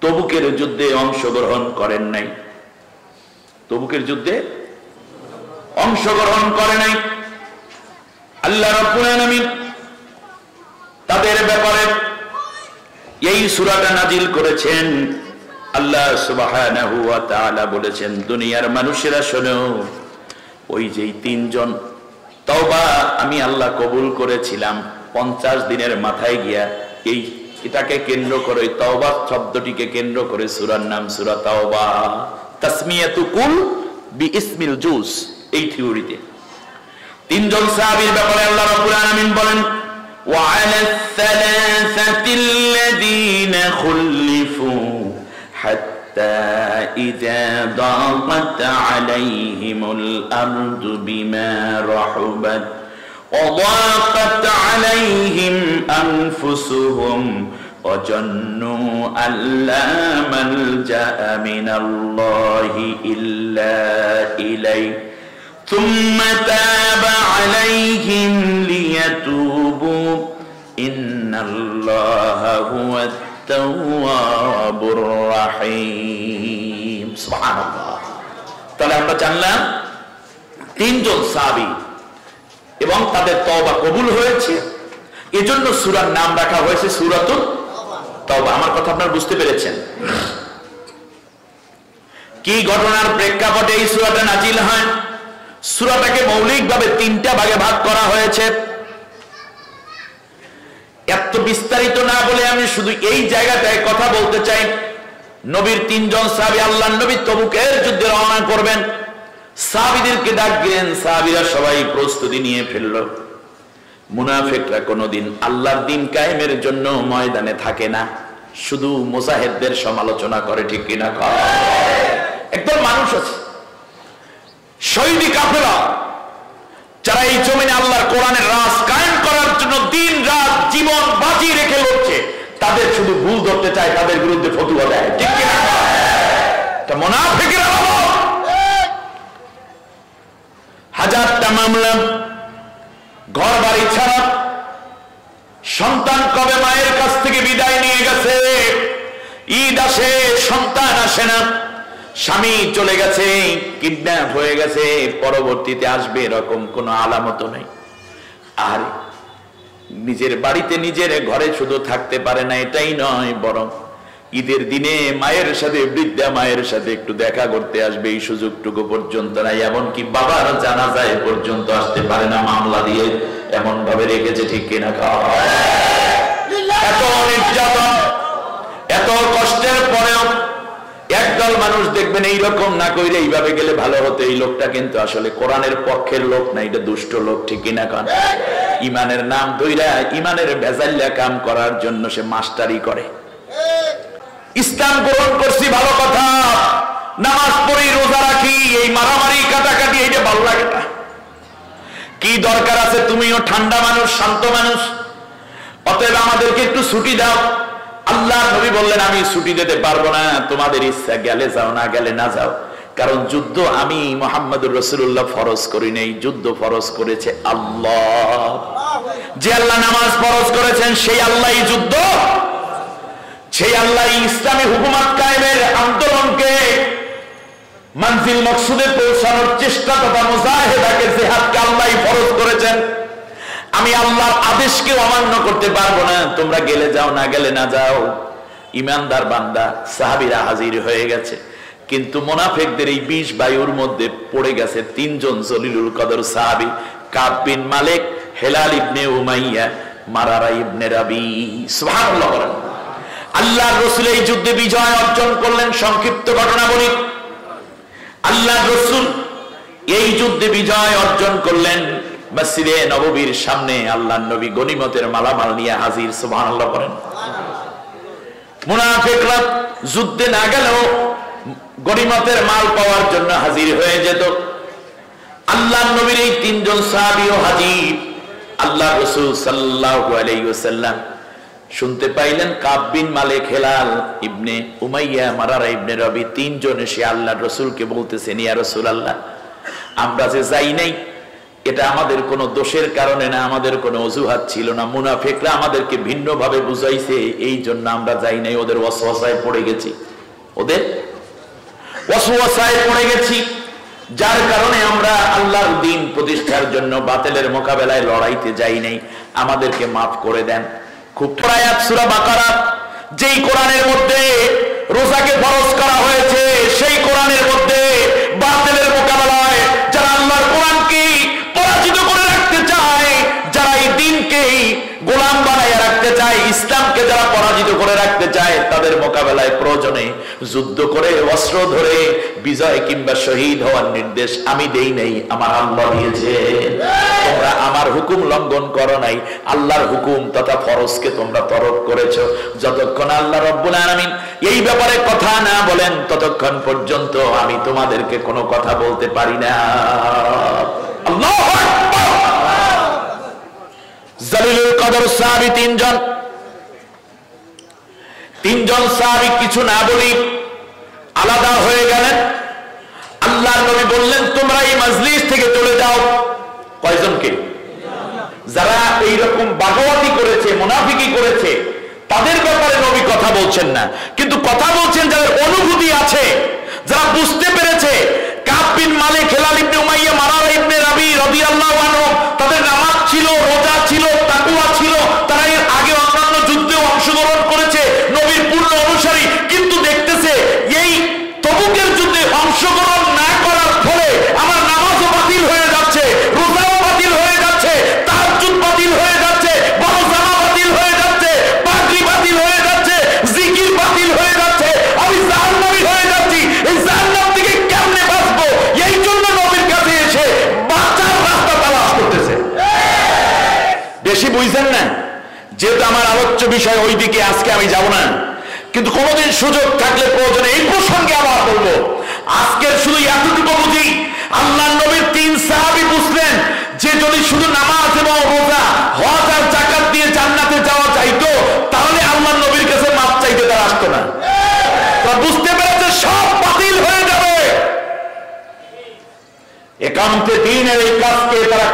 তবুকের যুদ্ধে অংশগ্রহণ করেন নাই। তবুকের যুদ্ধে অংশগ্রহণ করে নাই। আল্লাহ রাব্বুল আলামিন তাদের ব্যাপারে এই সূরাটা নাজিল করেছেন। আল্লাহ সুবহানাহু ওয়া তাআলা বলেছেন, দুনিয়ার মানুষেরা শোনো, ওই যে তিনজন তওবা আমি আল্লাহ কবুল করেছিলাম 50 দিনের মাথায় গিয়া, এই এটাকে কেন্দ্র করে তওবা শব্দটিকে কেন্দ্র করে সূরার নাম সূরা তাওবা। তাসমিয়াতু কুল বিইসমিল জুজ, এই থিওরিতে তিনজন সাহাবীর ব্যাপারে আল্লাহ রাব্বুল আলামিন বলেন, ওয়া আলাস সালাসাতিল্লাযীনা খুলিফু হাত্তা ইযা দাকাত আলাইহিমুল আরদু বিমা রাহুবাত ওয়া দাকাত আলাইহিম আনফুসুহুম ওয়া জান্নু আল্লা মালজাআ মিনাল্লাহি ইল্লা ইলাইহি ثم تاب عليهم ليتوبوا إن الله هو التواب الرحيم سبحان الله। তাহলে আমরা জানলাম তিনজন সাহাবী এবং তাদের তওবা কবুল হয়েছে, এজন্য সূরার নাম রাখা হয়েছে সূরাতুত তাওবা। আমার কথা আপনারা বুঝতে পেরেছেন? কি ঘটনার প্রেক্ষাপটে এই সূরাটা নাজিল হয়? সূরাটাকে মৌলিকভাবে তিনটা ভাগে ভাগ করা হয়েছে। এত বিস্তারিত না বলে আমি শুধু এই জায়গাটায় কথা বলতে চাই। নবীর তিনজন সাহাবী, আল্লাহর নবী তবুকের যুদ্ধে রওনা করবেন, সাহাবীদেরকে ডাক দিলেন, সাহাবীরা সবাই প্রস্তুতি নিয়ে ফেলল। মুনাফিকরা কোনোদিন আল্লাহর দ্বীন কায়েমের জন্য ময়দানে থাকে না, শুধু মুজাহিদদের সমালোচনা করে, ঠিক কিনা? একদল মানুষ আছে শহীদি কাফেলা, যারা এই জমিনে আল্লাহর কোরআনের রাজ কায়েম করার জন্য দিন রাত জীবন বাজি রেখে লড়ছে, তাদের শুধু ভুল ধরতে চায়, তাদের বিরুদ্ধে ফতোয়া দেয়, ঠিক কিনা? এটা মুনাফিকের আমল। হাজারটা মামলা, ঘর বাড়ি ছাড়া, সন্তান কবে মায়ের কাছ থেকে বিদায় নিয়ে গেছে, ঈদ আসে সন্তান আসে না, স্বামী চলে গেছে, কিডন্যাপ হয়ে গেছে, পরবর্তীতে আসবে এরকম কোনো আলামত নেই। আর নিজের বাড়িতে নিজের ঘরে শুধু থাকতে পারে না, এটাই নয়, বরং ঈদের দিনে মায়ের সাথে, বৃদ্ধা মায়ের সাথে একটু দেখা করতে আসবে, এই সুযোগটুকু পর্যন্ত নাই। এমনকি বাবার জানাজায় পর্যন্ত আসতে পারে না, মামলা দিয়ে এমন ভাবে রেখেছে, ঠিক কিনা? এত নির্যাতন, এত কষ্টের পরেও একদল মানুষ দেখবেন এইরকম না কইরে এইভাবে গেলে ভালো হতো, এই লোকটা কিন্তু আসলে কোরআনের পক্ষের লোক না, এটা দুষ্ট লোক, ঠিক কিনা? ইমানের নাম ধইরা ইমানের ভেজাল্লা কাম করার জন্য সে মাস্টারি করে। ইসলাম গ্রহণ করছি ভালো কথা, নামাজ পড়ি, রোজা রাখি, এই মারামারি কাটাকাটি এইটা ভালো লাগে না। কি দরকার আছে? তুমিও ঠান্ডা মানুষ, শান্ত মানুষ, অতএব আমাদেরকে একটু ছুটি দাও। আল্লাহ নবী বললেন, আমি ছুটি দিতে পারবো না, তোমাদের ইচ্ছা, গেলে যাও, না গেলে না যাও। কারণ যুদ্ধ আমি মুহাম্মদুর রাসূলুল্লাহ ফরজ করি নাই, যুদ্ধ ফরজ করেছে আল্লাহ। যে আল্লাহ নামাজ ফরজ করেছেন সেই আল্লাহই যুদ্ধ, সেই আল্লাহ ইসলামী হুকুমত কায়েমের আন্দোলনকে মানজিল মকসুদে পৌঁছানোর চেষ্টা তথা মুজাহিদাকে, জিহাদকে আল্লাহই ফরজ করেছেন। আমি আল্লাহর আদেশকে অমান্য করতে পারবো না, তোমরা গেলে যাও, না গেলে না যাও। ইমানদার বান্দা সাহাবীরা হাজির হয়ে গেছে, কিন্তু মুনাফিকদের এই 20 বায়ুর মধ্যে পড়ে গেছে তিনজন জলিলুল কদর সাহাবী, কাব বিন মালিক, হেলাল ইবনে উমাইয়া, মারারা ইবনে রাবি। সুবহানাল্লাহ। আল্লাহর রাসূল এই যুদ্ধে বিজয় অর্জন করলেন। সংক্ষিপ্ত ঘটনা বলি, আল্লাহর রাসূল এই যুদ্ধে বিজয় অর্জন করলেন। মসজিদে নববীর সামনে আল্লাহর নবী গনিমতের মালামাল নিয়ে হাজির। সুবহানাল্লাহ করেন। মুনাফিকরা যুদ্ধে না গেলেও গনিমতের মাল পাওয়ার জন্য হাজির হয়ে যেত। আল্লাহর নবীর এই তিনজন সাহাবীও হাজির। আল্লাহ রাসূল সাল্লাল্লাহু আলাইহি ওয়াসাল্লাম শুনতে পাইলেন কাব বিন মালিক, হেলাল ইবনে উমাইয়া, মারারা ইবনে রবি, তিনজন এসে আল্লাহর রাসূলকে বলতেছেন, ইয়া রাসূলুল্লাহ, আমরা যে যাই নাই এটা আমাদের কোনো দোষের কারণে না, আমাদের কোনো অজুহাত ছিল না, মুনাফিকরা আমাদেরকে ভিন্নভাবে বুঝাইছে, এই জন্য আমরা যাই নাই, ওদের ওয়াসওয়াসায় পড়ে গেছি, ওদের ওয়াসওয়াসায় পড়ে গেছি, যার কারণে আমরা আল্লাহর দ্বীন প্রতিষ্ঠার জন্য বাতিলের মোকাবেলায় লড়াইতে যাই নাই, আমাদেরকে মাফ করে দেন। খুব আয়াত সূরা বাকারা, যেই কোরআনের মধ্যে রোজাকে ফরজ করা হয়েছে, সেই কোরআনের মধ্যে বাতিলের মোকাবেলায় যারা আল্লাহর কোরআনকে পরাজিত করে রাখতে চায়, যারা এই দিনকে গোলাম বানায় রাখতে চায়, ইসলামকে যারা পরাজিত করে রাখতে চায়, তাদের মোকাবেলায় প্রয়োজনে যুদ্ধ করে অস্ত্র ধরে বিজয় কিংবা শহীদ হওয়ার নির্দেশ আমি দেই নাই, আমার আল্লাহ দিয়েছে। তোমরা আমার হুকুম লঙ্ঘন করো নাই, আল্লাহর হুকুম তথা ফরজকে তোমরা তরক করেছো। যতক্ষণ আল্লাহ রাব্বুল আলামিন এই ব্যাপারে কথা না বলেন, ততক্ষণ পর্যন্ত আমি তোমাদেরকে কোনো কথা বলতে পারি না। আল্লাহু আকবার। জালিলুল কদর সাহাবী তিনজন সাহাবী কিছু না বলি আলাদা হয়ে গেলেন। আল্লাহর নবী বললেন, তোমরা এই মজলিস থেকে চলে যাও। কয়জনকে? যারা এইরকম বাগাওয়াতি করেছে, মুনাফিকি করেছে, তাদের ব্যাপারে নবী কথা বলছেন না, কিন্তু কথা বলছেন যাদের অনুভূতি আছে, যারা বুঝতে পেরেছে। কাব বিন মালিক, হিলাল ইবনে উমাইয়া, মারারা ইবনে রাবি রাদিয়াল্লাহু আনহু, তাদের নামাজ ছিল, রোজা ছিল, তাকওয়া ছিল, তারা এর আগে অন্যান্য যুদ্ধেও অংশগ্রহণ করেছে, নবীর পূর্ণ অনুসারী। কিন্তু দেখতেছে এই তবুকের যুদ্ধে অংশগ্রহণ না করার ফলে আমার নামাজও বাতিল হয়ে যাচ্ছে, রোজাও বাতিল হয়ে যাচ্ছে, তাহাজ্জুদ বাতিল হয়ে যাচ্ছে, বড় জামা বাতিল হয়ে যাচ্ছে, পাগড়ি বাতিল হয়ে যাচ্ছে, জিকির বাতিল হয়ে যাচ্ছে, আমি জাহান্নামী হয়ে যাচ্ছি। এই জাহান্নাম থেকে কেমনে বাঁচবো? এই জন্য নবীর কাছে এসে বাঁচার রাস্তা তালাশ করতেছে। বেশি বুঝছেন না? যেহেতু আমার আলোচ্য বিষয় ওই দিকে আজকে আমি যাব না, কিন্তু কোনোদিন সুযোগ থাকলে প্রয়োজনে এই প্রসঙ্গে আবার বলবো। আজকের শুধু এতটুকু বুঝি, আল্লাহর নবীর 3 সাহাবী বুঝলেন যে যদি শুধু নামাজ এবং রোজা, হজ আর যাকাত দিয়ে জান্নাতে যাওয়া যাইতো, তাহলে আল্লাহর নবীর কাছে মাপ চাইতে তারা আসতো না। তারা বুঝতে পেরেছে সব বাতিল হয়ে যাবে। একান্তে দ্বীনের এই কাজকে তারা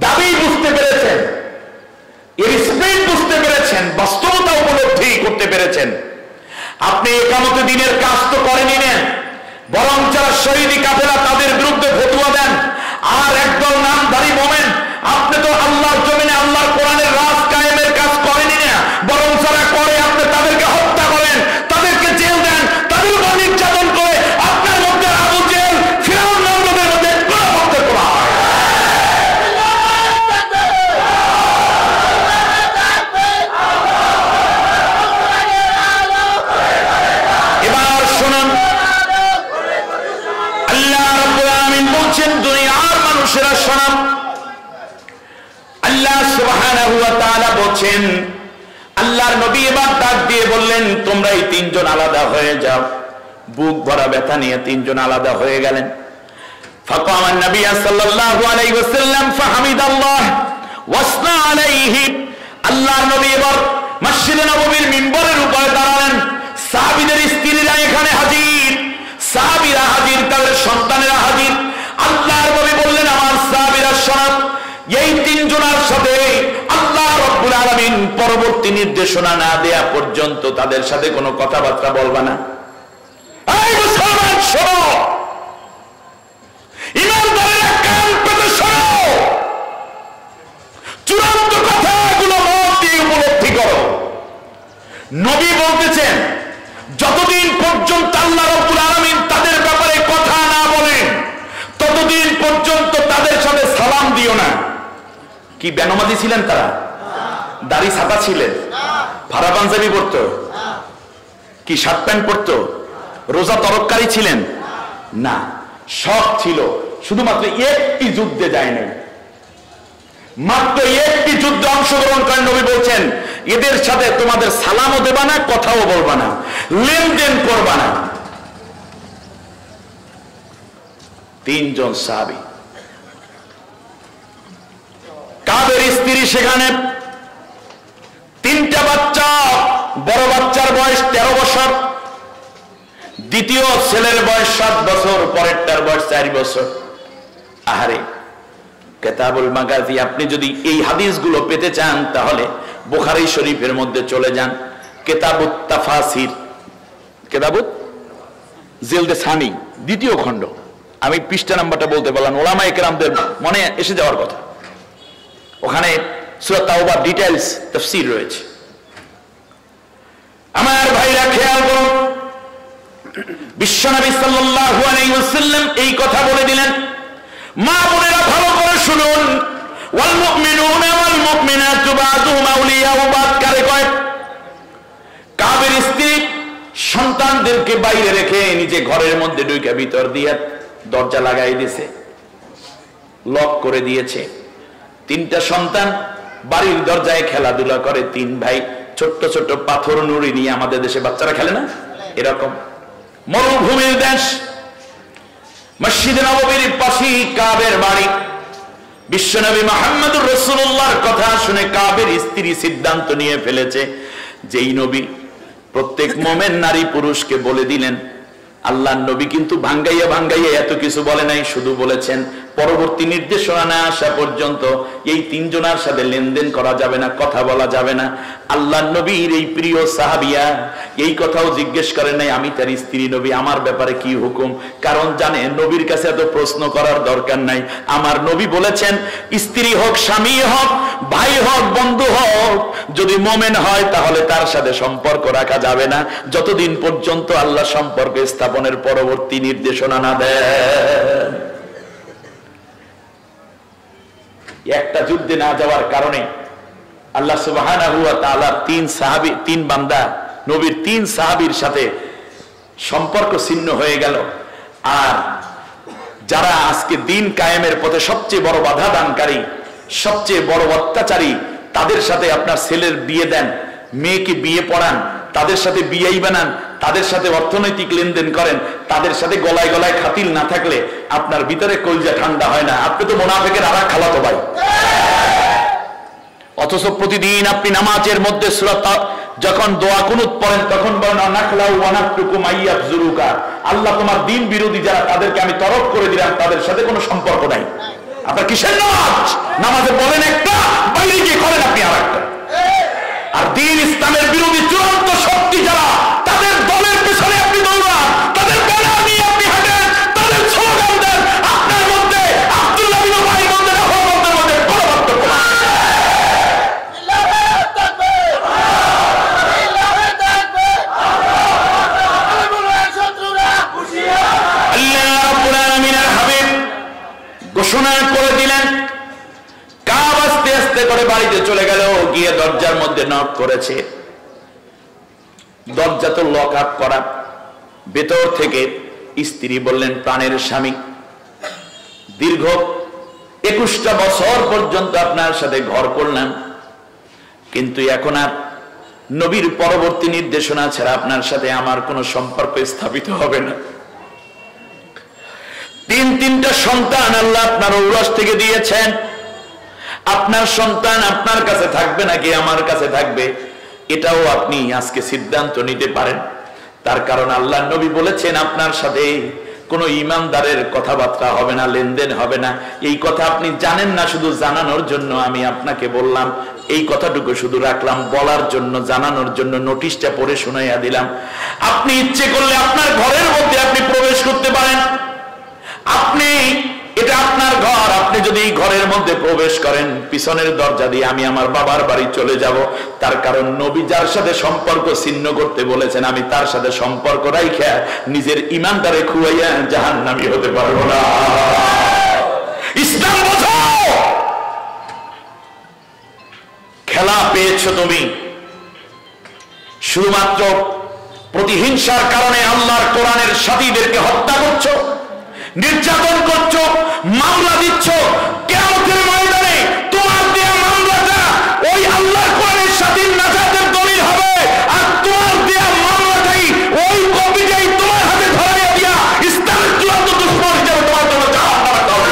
দাবি বুঝতে পেরেছেন, এর স্পিড বুঝতে পেরেছেন, বাস্তবতা উপলব্ধি করতে পেরেছেন। আপনি একামতে দ্বীনের কাজ তো করেনি না, বরং যারা শহীদি কাফেলা তাদের বিরুদ্ধে ফতোয়া দেন, আর একদল নামধারী মোমেন, আপনি তো আল্লাহর জমিনে আল্লাহর কোরআনের রাজ কায়েমের কাজ করেনি না, বরং যারা করে আপনি তাদেরকে হত্যা করেন, তাদেরকে জেল দেন, তাদের উপর নির্যাতন করে আপনার মধ্যে আবু জেল, ফিরআউন, নমরুদের মধ্যে গণহত্যা করা হয়। এবার শুনুন, আল্লাহ রাব্বুল আলামিন বলছেন, দুনিয়ার মানুষেরা শোনো, আল্লাহ সুবহানাহু ওয়া তাআলা বলছেন, আল্লাহর নবী এবার ডাক দিয়ে বললেন, তোমরা এই 3 জন আলাদা হয়ে যাও। বুক ভরা ব্যথা নিয়ে 3 জন আলাদা হয়ে গেলেন। ফাকামা নবী সাল্লাল্লাহু আলাইহি ওয়াসাল্লাম ফাহামিদাল্লাহ ওয়াসনা আলাইহি। আল্লাহর নবী এবার মসজিদে নববীর মিম্বরের উপরে দাঁড়ালেন। সাহাবীদের স্ত্রীরা এখানে হাজির, সাহাবীরা হাজির, তাদের সন্তানেরা হাজির। আল্লাহর নবী বললেন, আমার সাহাবীরা শোনো, এই 3 জনের সাথে আল্লাহ রাব্বুল আলামিন পরবর্তী নির্দেশনা না দেয়া পর্যন্ত তাদের সাথে কোনো কথাবার্তা বলবা না। এই মুসলমান শোনো, ইমানদারেরা কান পেতে শোনো, চূড়ান্ত কথাগুলো মন দিয়ে উপলব্ধি করো। নবী বলতেছেন, যতদিন পর্যন্ত আল্লাহ রাব্বুল আলামিন তাদের ব্যাপারে কথা না বলেন, ততদিন পর্যন্ত তাদের সাথে সালাম দিও না। কি বেনমাজি ছিলেন তারা? দাড়ি ছাপা ছিলেন? ফাড়া পাঞ্জাবি পরতো? কি শার্ট প্যান্ট পরতো? রোজা তরককারী ছিলেন? না, সব ছিল, শুধুমাত্র একটি যুদ্ধে যায় নাই। মাত্র একটি যুদ্ধে অংশগ্রহণ করেন। নবী বলছেন, এদের সাথে তোমাদের সালামও দেবা না, কথাও বলবা না, লেনদেন করবা না। 3 জন সাহাবী, কাদের স্ত্রী সেখানে, 3টা বাচ্চা, বড় বাচ্চার বয়স 13 বছর, দ্বিতীয় ছেলের বয়স 7 বছর, পরেরটার বয়স 4 বছর। আহারে, কিতাবুল মাগাজি, আপনি যদি এই হাদিসগুলো পেতে চান তাহলে বুখারী শরীফের মধ্যে চলে যান, কিতাবুত তাফাসির, কিতাবুত জিলদে সানি, 2য় খণ্ড। আমি পৃষ্ঠা নাম্বারটা বলতে পারলাম, ওলামায়ে কেরামদের মনে এসে যাওয়ার কথা। ওখানে সূরা তাওবার ডিটেইলস তাফসীর রয়েছে। আমার ভাইরা খেয়াল করুন, বিশ্বনবী সাল্লাল্লাহু আলাইহি ওয়াসাল্লাম এই কথা বলে দিলেন। মা বোনেরা ভালো করে শুনুন, ওয়াল মুমিনুনা ওয়াল মুমিনাতু বা'দুহুম আউলিয়াউ বা'দ কারে কয়? কাবের স্ত্রী সন্তানদেরকে বাইরে রেখে নিজে ঘরের মধ্যে ঢুকে ভিতর দিয়ে দরজা লাগাই দিয়েছে, লক করে দিয়েছে। 3টা সন্তান বাড়ির দরজায় খেলাধুলা করে, 3 ভাই ছোট্ট ছোট্ট পাথর নুড়ি নিয়ে, আমাদের দেশে বাচ্চারা খেলে না এরকম, মরুভূমির দেশ, মসজিদে নববীর পাশেই কাবের বাড়ি। বিশ্বনবী মুহাম্মদুর রাসূলুল্লাহর কথা শুনে কাবের স্ত্রী সিদ্ধান্ত নিয়ে ফেলেছে, যেই নবী প্রত্যেক মোমেন নারী পুরুষকে বলে দিলেন, আল্লাহর নবী কিন্তু ভাঙ্গাইয়া ভাঙ্গাইয়া এত কিছু বলে নাই, শুধু বলেছেন পরবর্তী নির্দেশনা না আসা পর্যন্ত এই 3 জনের সাথে লেনদেন করা যাবে না, কথা বলা যাবে না। আল্লাহর নবীর এই প্রিয় সাহাবিয়া এই কথাও জিজ্ঞেস করে নাই আমি তার স্ত্রী নবী, আমার ব্যাপারে কি হুকুম, কারণ জানে নবীর কাছে এত প্রশ্ন করার দরকার নাই। আমার নবী বলেছেন, স্ত্রী হোক, স্বামী হোক, ভাই হোক, বন্ধু হোক, যদি মোমেন হয় তাহলে তার সাথে সম্পর্ক রাখা যাবে না যতদিন পর্যন্ত আল্লাহ সম্পর্ক স্থাপনের পরবর্তী নির্দেশনা না দেন। একটা যুদ্ধে না যাওয়ার কারণে আল্লাহ সুবহানাহু ওয়া তাআলা 3 বান্দা নবীর 3 সাহাবীর সাথে সম্পর্ক ছিন্ন হয়ে গেল। আর যারা আজকে দিন কায়েমের পথে সবচেয়ে বড় বাধা দানকারী, সবচেয়ে বড় অত্যাচারী, তাদের সাথে আপনার ছেলের বিয়ে দেন, মেয়েকে বিয়ে পড়ান, তাদের সাথে বিয়েই বানান, তাদের সাথে অর্থনৈতিক লেনদেন করেন, তাদের সাথে গলায় গলায় খাতিল না থাকলে আপনার ভিতরে কলজা ঠান্ডা হয় না। আপনি তো মুনাফিকের আরেক খালাতো ভাই। অথচ প্রতিদিন আপনি নামাজের মধ্যে সূরা যখন দোয়া কুনুত পড়েন তখন বলেন নাখলাউ ওয়া নাতরুকু মাইয়াবজুরুকা, আল্লাহ তোমার দিন বিরোধী যারা তাদেরকে আমি তরক করে দিলাম, তাদের সাথে কোনো সম্পর্ক নাই। আপনার কিসের নামাজ? নামাজে বলেন একটা, বাইরে গিয়ে করেন আপনি আরেকটা। আর দিন ইসলামের বিরোধী চূড়ান্ত শক্তি যারা, তাদের দলের পেছনে আপনি দৌড়ান, তাদের ব্যানার নিয়ে আপনি হাঁটেন, তাদের স্লোগান দেন, আপনার মধ্যে আব্দুল্লাহ বিন উবাইর মধ্যে রাহমাতের মধ্যে কোনো পার্থক্য নেই। আল্লাহ রাব্বুল আলামিনের হাবিব ঘোষণা করে দিলেন, কাব আস্তে আস্তে করে বাড়িতে চলে গেল, গিয়ে দরজার মধ্যে নক করেছে। দরজা তো লক আপ করা, ভেতর থেকে স্ত্রী বললেন, প্রাণের স্বামী, দীর্ঘ 21টা বছর পর্যন্ত আপনার সাথে ঘর করলাম, কিন্তু এখন আর নবীর পরবর্তী নির্দেশনা ছাড়া আপনার সাথে আমার কোনো সম্পর্ক স্থাপিত হবে না। 3টা সন্তান আল্লাহ আপনার ঔরস থেকে দিয়েছেন, আপনার সন্তান আপনার কাছে থাকবে নাকি আমার কাছে থাকবে এটাও আপনি আজকে সিদ্ধান্ত নিতে পারেন। তার কারণ আল্লাহ নবী বলেছেন আপনার সাথে কোনো ইমানদারের কথাবার্তা হবে না, লেনদেন হবে না। এই কথা আপনি জানেন না, শুধু জানানোর জন্য আমি আপনাকে বললাম। এই কথাটুকু শুধু রাখলাম বলার জন্য, জানানোর জন্য, নোটিশটা পড়ে শুনাইয়া দিলাম। আপনি ইচ্ছে করলে আপনার ঘরের মধ্যে আপনি প্রবেশ করতে পারেন, আপনি এটা আপনার ঘর, আপনি যদি ঘরের মধ্যে প্রবেশ করেন পিছনের দরজা দিয়ে আমি আমার বাবার বাড়ি চলে যাব। তার কারণ নবী যার সাথে সম্পর্ক ছিন্ন করতে বলেছেন আমি তার সাথে সম্পর্ক রাইখা নিজের ইমানদারে খুয়াইয়া জাহান্নামী হতে পারবো না। ইসলাম বোঝো, খেলা পেয়েছো তুমি, শুধুমাত্র প্রতিহিংসার কারণে আল্লাহর কোরআনের সাথীদেরকে হত্যা করছো, নির্যাতন করছো, মামলা দিচ্ছ। কিয়ামতের ময়দানে তোমার দেয়া মামলাটা ওই আল্লাহর কোরআনের সাথীর নাজাতের দলিল হবে, আর তোমার দেয়া মামলাটাই ওই কপিটাই তোমার হাতে ধরাইয়া দিয়া ইসলামের চূড়ান্ত দুশমন হিসেবে তোমার জন্য জাহান্নামে হবে।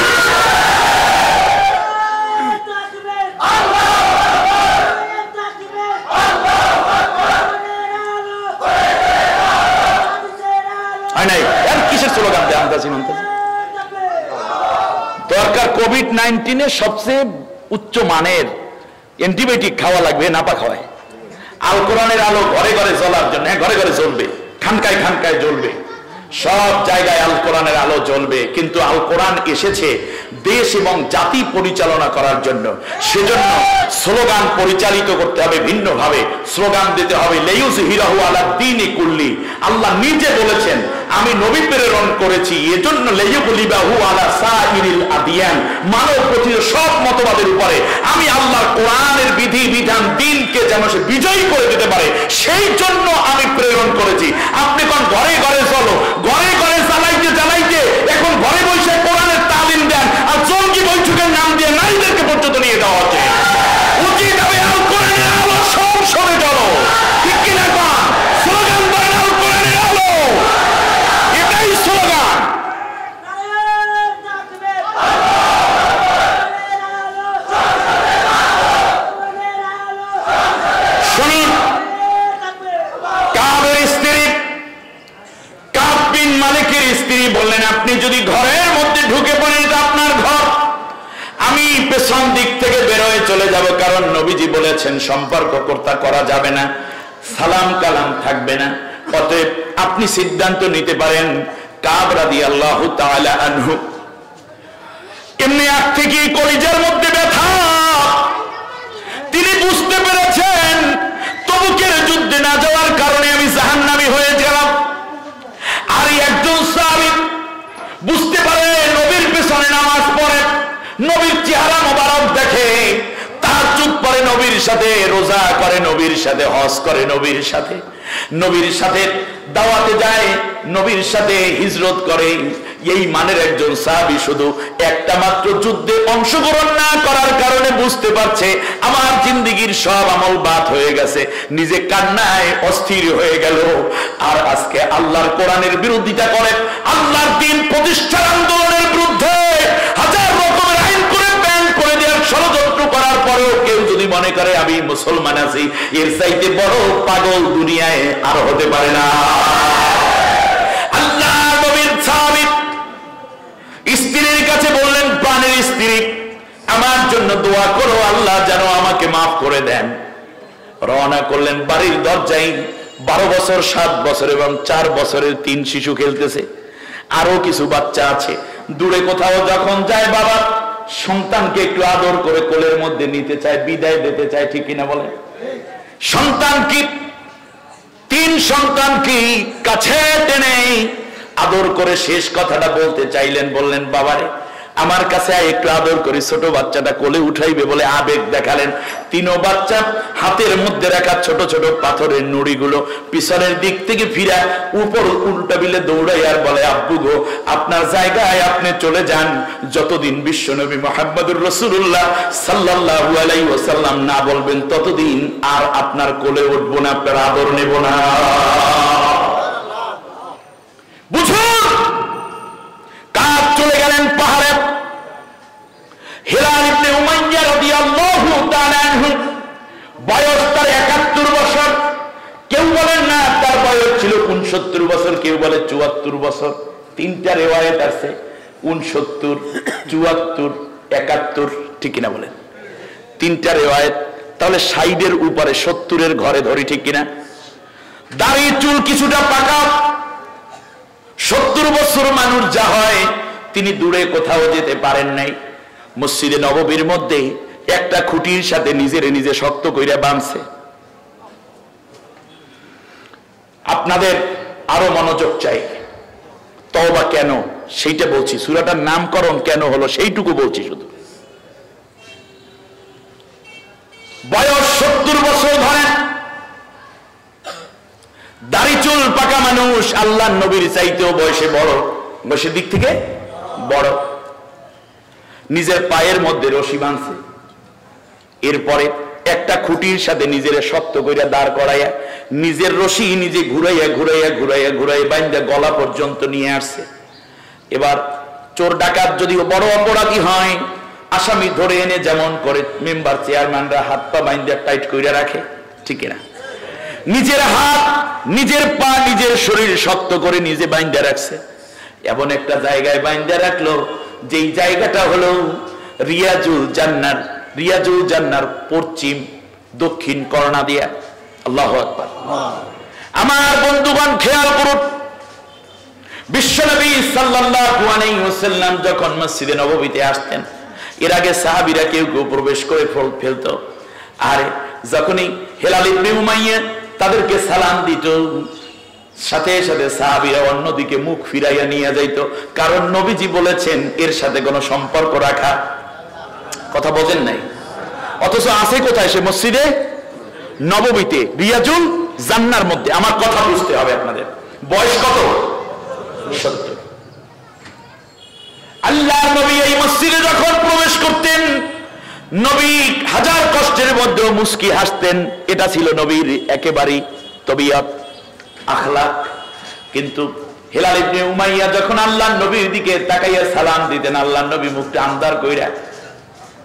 নাই আর কিসের স্লোগান দেয় আন্দাজি মানতেছি। দরকার কোভিড-19 সবচেয়ে উচ্চ মানের অ্যান্টিবায়োটিক খাওয়া লাগবে, নাপা খাওয়ায়। আল কোরআনের আলো ঘরে ঘরে জ্বলার জন্য, ঘরে ঘরে জ্বলবে, খানকায় খানকায় জ্বলবে। সব জায়গায় আল কোরআনের আলো জ্বলবে, কিন্তু আল কোরআন এসেছে দেশ এবং জাতি পরিচালনা করার জন্য। সেজন্য স্লোগান পরিচালিত করতে হবে ভিন্নভাবে, স্লোগান দিতে হবে লিইয়ুযহিরাহু আলা দ্বীনি কুল্লি। আল্লাহ নিজে বলেছেন আমি নবী প্রেরণ করেছি এজন্য লিইয়ুগলিবাহু আলা সাইরিল আদিয়ান, মানব প্রতির সব মতবাদের উপরে আমি আল্লাহর কোরআনের বিধি বিধান দ্বীনকে যেন সে বিজয়ী করে দিতে পারে, সেই জন্য আমি প্রেরণ করেছি। আপনি কোন ঘরে ঘরে চলো, ঘরে ঘরে চালাইতে চালাইতে এখন ঘরে বসে কোরআনের তালিম দেন, আর জঙ্গি বৈঠকের নাম দিয়ে নারীদেরকে পর্যন্ত নিয়ে যাওয়া হচ্ছে। উচিত হবে আল কোরআনের আলো সংসদে চলো, ঠিক কিনা কোন স্লোগান দেন আল কোরআনের আলো, এটাই স্লোগান। শুনুন, কাবের স্ত্রী, কাব বিন মালিকের স্ত্রী বললেন আপনি যদি ঘরের মধ্যে ঢুকে পড়েন এটা আপনার ঘর, আমি পেছন দিক থেকে বেরোয় চলে যাব, কারণ নবীজি বলেছেন সম্পর্ক করা যাবে না, সালাম কালাম থাকবে না। অতএব আপনি সিদ্ধান্ত নিতে পারেন। কাব রাদিয়াল্লাহু তাআলা আনহু এমনি আগ থেকে কলিজার মধ্যে ব্যথা, তিনি বুঝতে পেরেছেন তবুকের যুদ্ধে না যাওয়ার কারণে আমি জাহান্নামী হয়ে গেলাম। আর একজন সাহাবী বুঝতে পারে নবীর পেছনে নামাজ পড়ে, নবীর চেহারা মোবারক দেখে, তাহাজ্জুদ পড়ে নবীর সাথে, রোজা করে নবীর সাথে, হজ করে নবীর সাথে, নবীর সাথে দাওয়াতে যায়, নবীর সাথে হিজরত করে। এই মানের একজন সাহাবী শুধু একটা মাত্র যুদ্ধে অংশগ্রহণ না করার কারণে বুঝতে পারছে আমার জিন্দেগির সব আমল বাদ হয়ে গেছে, নিজে কান্নায় অস্থির হয়ে গেল। আর আজকে আল্লাহর কোরআনের বিরোধিতা করে, আল্লাহর দ্বীন প্রতিষ্ঠার আন্দোলনের বিরুদ্ধে হাজার রকমের আইন করে ব্যান করে দেওয়ার ষড়যন্ত্র করার পরেও কেউ যদি মনে করে আমি মুসলমান আছি, এর চাইতে বড় পাগল দুনিয়ায় আর হতে পারে না। আল্লাহ নবীর সাহাবী স্ত্রীর কাছে বললেন, প্রাণের স্ত্রী আমার জন্য দোয়া করো, আল্লাহ যেন আমাকে মাফ করে দেন। রওনা করলেন বাড়ির দরজায়। 12 বছর, 7 বছর এবং 4 বছরের 3 শিশু খেলতেছে, আরো কিছু বাচ্চা আছে। দূরে কোথাও যখন যায় বাবা সন্তানকে একটু আদর করে কোলের মধ্যে নিতে চায়, বিদায় দিতে চায়, ঠিক কিনা বলে? সন্তান কি 3 সন্তান কি কাছে টেনে আদর করে শেষ কথাটা বলতে চাইলেন, বললেন বাবারে আমার কাছে একটু আদর করে, ছোট বাচ্চাটা কোলে উঠাইবে বলে আবেগ দেখালেন। 3 বাচ্চা হাতের মধ্যে রাখা ছোট ছোট পাথরের নুড়িগুলো পিছনের দিক থেকে ফিরা উপর উল্টা বিলে দৌড়াই আর বলে আব্বু গো আপনার জায়গায় আপনি চলে যান, যতদিন বিশ্বনবী মুহাম্মদুর রাসূলুল্লাহ সাল্লাল্লাহু আলাইহি ওয়াসাল্লাম না বলবেন ততদিন আর আপনার কোলে উঠবো না, আপনার আদর নেব না। বুঝুন, কাব চলে গেলেন পাহাড়ে। হিলাল ইবনে উমাইয়া রাদিয়াল্লাহু তাআলা আনহু বয়স তার 71 বছর, কেউ বলেন না তার বয়স ছিল 69 বছর, কেউ বলে 74 বছর। 3টা রিওয়ায়াত আছে, 69, 74, 71, ঠিক কিনা বলেন? 3টা রিওয়ায়াত, তাহলে 60-এর উপরে 70-এর ঘরে ধরি, ঠিক কিনা? দাড়ি চুল কিছুটা পাকা। 70 বছর মানুষ যা হয়, তিনি দূরে কোথাও যেতে পারেন নাই। মসজিদে নববীর মধ্যে একটা খুঁটির সাথে নিজের নিজে শক্ত কইরা বাঁধছে। আপনাদের আরো মনোযোগ চাই। তওবা কেন সেইটা বলছি, সূরাটার নামকরণ কেন হলো সেইটুকু বলছি শুধু। বয়স 70 বছর ধরেন, দাড়ি চুল পাকা মানুষ, আল্লাহর নবীর চাইতেও বয়সে বড়, বয়সের দিক থেকে বড়। নিজের পায়ের মধ্যে রশি বাঁধছে, এরপরে একটা খুঁটির সাথে নিজের শক্ত কইরা দাঁড় করাইয়া নিজের রশি নিজে ঘুরাইয়া ঘুরাইয়া ঘুরাইয়া ঘুরাইয়া বাইন্দা গলা পর্যন্ত নিয়ে আসছে। এবার চোর ডাকাত যদিও বড় অপরাধী হয়, আসামি ধরে এনে যেমন করে মেম্বার চেয়ারম্যানরা হাত পা বাইন্দা টাইট কইরা রাখে, ঠিক না? নিজের হাত নিজের পা নিজের শরীর শক্ত করে নিজে বাইন্দা রাখছে। এমন একটা জায়গায় বাইন্দা রাখলো যেই জায়গাটা হলো রিয়াজুল জান্নার, রিয়াজুল জান্নার পশ্চিম দক্ষিণ কর্ণা দিয়া। আল্লাহু আকবার। আমার বন্ধুগণ খেয়াল করুন, বিশ্বনবী সাল্লাল্লাহু আলাইহি ওয়াসাল্লাম যখন মসজিদে নববীতে আসতেন, এর আগে সাহাবীরা কেউ কেউ প্রবেশ করে ফেলতো। আর যখনই হেলাল ইবনে উমাইয়া তাদেরকে সালাম দিত, সাথে সাথে সাহাবীরা অন্যদিকে মুখ ফিরাইয়া নিয়ে যাইতো, কারণ নবীজি বলেছেন এর সাথে কোনো সম্পর্ক রাখা। কথা বোঝেন নাই? অথচ আছে কোথায়? সে মসজিদে নববীতে, রিয়াজুল জান্নার মধ্যে। আমার কথা বুঝতে হবে আপনাদের। বয়স কত? 70। আল্লাহর নবী এই মসজিদে যখন প্রবেশ করতেন, নবী হাজার কষ্টের মধ্যেও মুস্কি হাসতেন। এটা ছিল নবীর একেবারেই তবিয়ত, আখলাক। কিন্তু হেলাল ইবনে উমাইয়া যখন আল্লাহর নবীর দিকে তাকাইয়া সালাম দিতেন, আল্লাহর নবী মুখটা আন্দার কইরা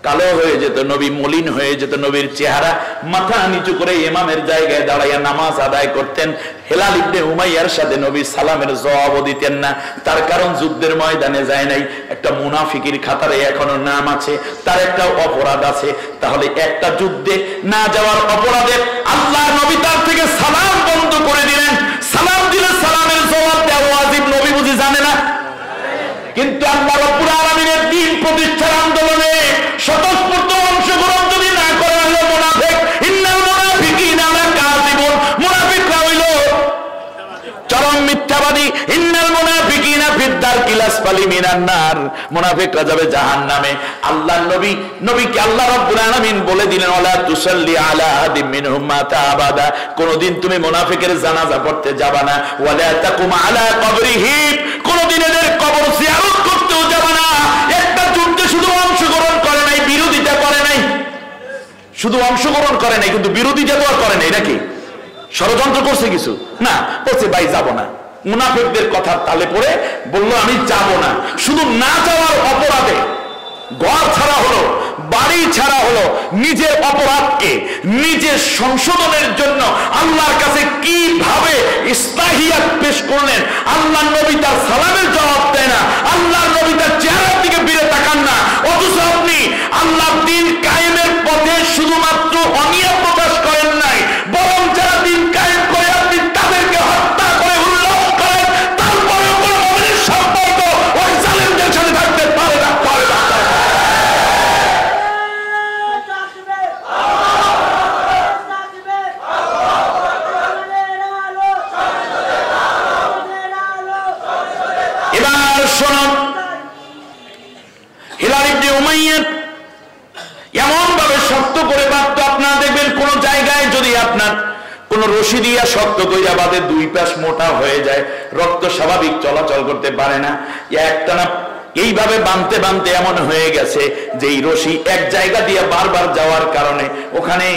কালো হয়ে যেত, নবী মলিন হয়ে যেত। নবীর চেহারা মাথা নিচু করে ইমামের জায়গায় দাঁড়াইয়া নামাজ আদায় করতেন। হেলাল ইবনে উমাইয়ার সাথে নবী সালামের জবাবও দিতেন না। তার কারণ যুদ্ধের ময়দানে যায় নাই, একটা মুনাফিকের খাতারে এখনো নাম আছে, তার একটা অপরাধ আছে। তাহলে একটা যুদ্ধে না যাওয়ার অপরাধে আল্লাহর নবী তার থেকে সালাম বন্ধ করে দিলেন। সালাম দিলে সালামের জবাব দেওয়া ওয়াজিব, নবী বুঝি জানে না? কিন্তু আল্লাহ রাব্বুল আলামিনের দ্বীন প্রতিষ্ঠার আন্দোলনে স্বতঃস্ফূর্ত অংশগ্রহণ যদি না করে হলো মুনাফিক। ইন্নাল মুনাফিকিনা লাকাযিবুন, মুনাফিকরা হইল চরম মিথ্যাবাদী। ইন্নাল মুনাফিকিনা ফিদ-দারকিল আসফালি মিনান নার, মুনাফিকরা যাবে জাহান্নামে। আল্লাহর নবীকে আল্লাহ রাব্বুল আলামিন বলে দিলেন, ওয়ালা তুসাল্লি আলা আহাদিম মিনহুম মাতা আবাদা, কোনদিন তুমি মুনাফিকের জানাজা পড়তে যাবা না। ওয়ালা তাকুম আলা কবরিহি, কোনদিন এদের কবর জিয়ারত করতেও যাবা না। একটা যুদ্ধে শুধু অংশগ্রহণ করে নাই, বিরোধিতা করে নাই। শুধু অংশগ্রহণ করে নাই, কিন্তু বিরোধিতা তো আর করে নাই নাকি? ষড়যন্ত্র করছে কিছু না, বলছে ভাই যাব না। মুনাফিকদের কথার তালে পড়ে বললো আমি যাব না। শুধু না যাওয়ার অপরাধে ঘর ছাড়া হলো, বাড়ি ছাড়া হলো। নিজের অপরাধকে নিজের সংশোধনের জন্য আল্লাহর কাছে কিভাবে ইসলাহিয়াত পেশ করলেন। আল্লাহর নবী তার সালামের জবাব দেয় না, আল্লাহর নবী তার চেহারার দিকে ফিরে তাকান না। অথচ আপনি আল্লাহর দ্বীন কায়েমের পথে শুধুমাত্র অনিয়া প্রকাশ করেন নাই, বরং যারা দ্বীন কায়েম করে আপনি তাদেরকে হত্যা করে উল্লঙ্ঘন করেন। তারপরেও কোনো মুমিনের সম্পর্ক ওই জালেমদের সাথে থাকতে পারে না, পারে না। এবার শুনুন, হেলাল ইবনে উমাইয়া এমন ভাবে শক্ত করে বাঁধতো, আপনারা দেখবেন কোন জায়গায় যদি আপনার কোন রশি দিয়া শক্ত কইরা বাঁধে, দুই পাশ মোটা হয়ে যায়, রক্ত স্বাভাবিক চলাচল করতে পারে না। একটানা এইভাবে বাঁধতে বাঁধতে এমন হয়ে গেছে যে এই রশি এক জায়গা দিয়ে বারবার যাওয়ার কারণে ওখানে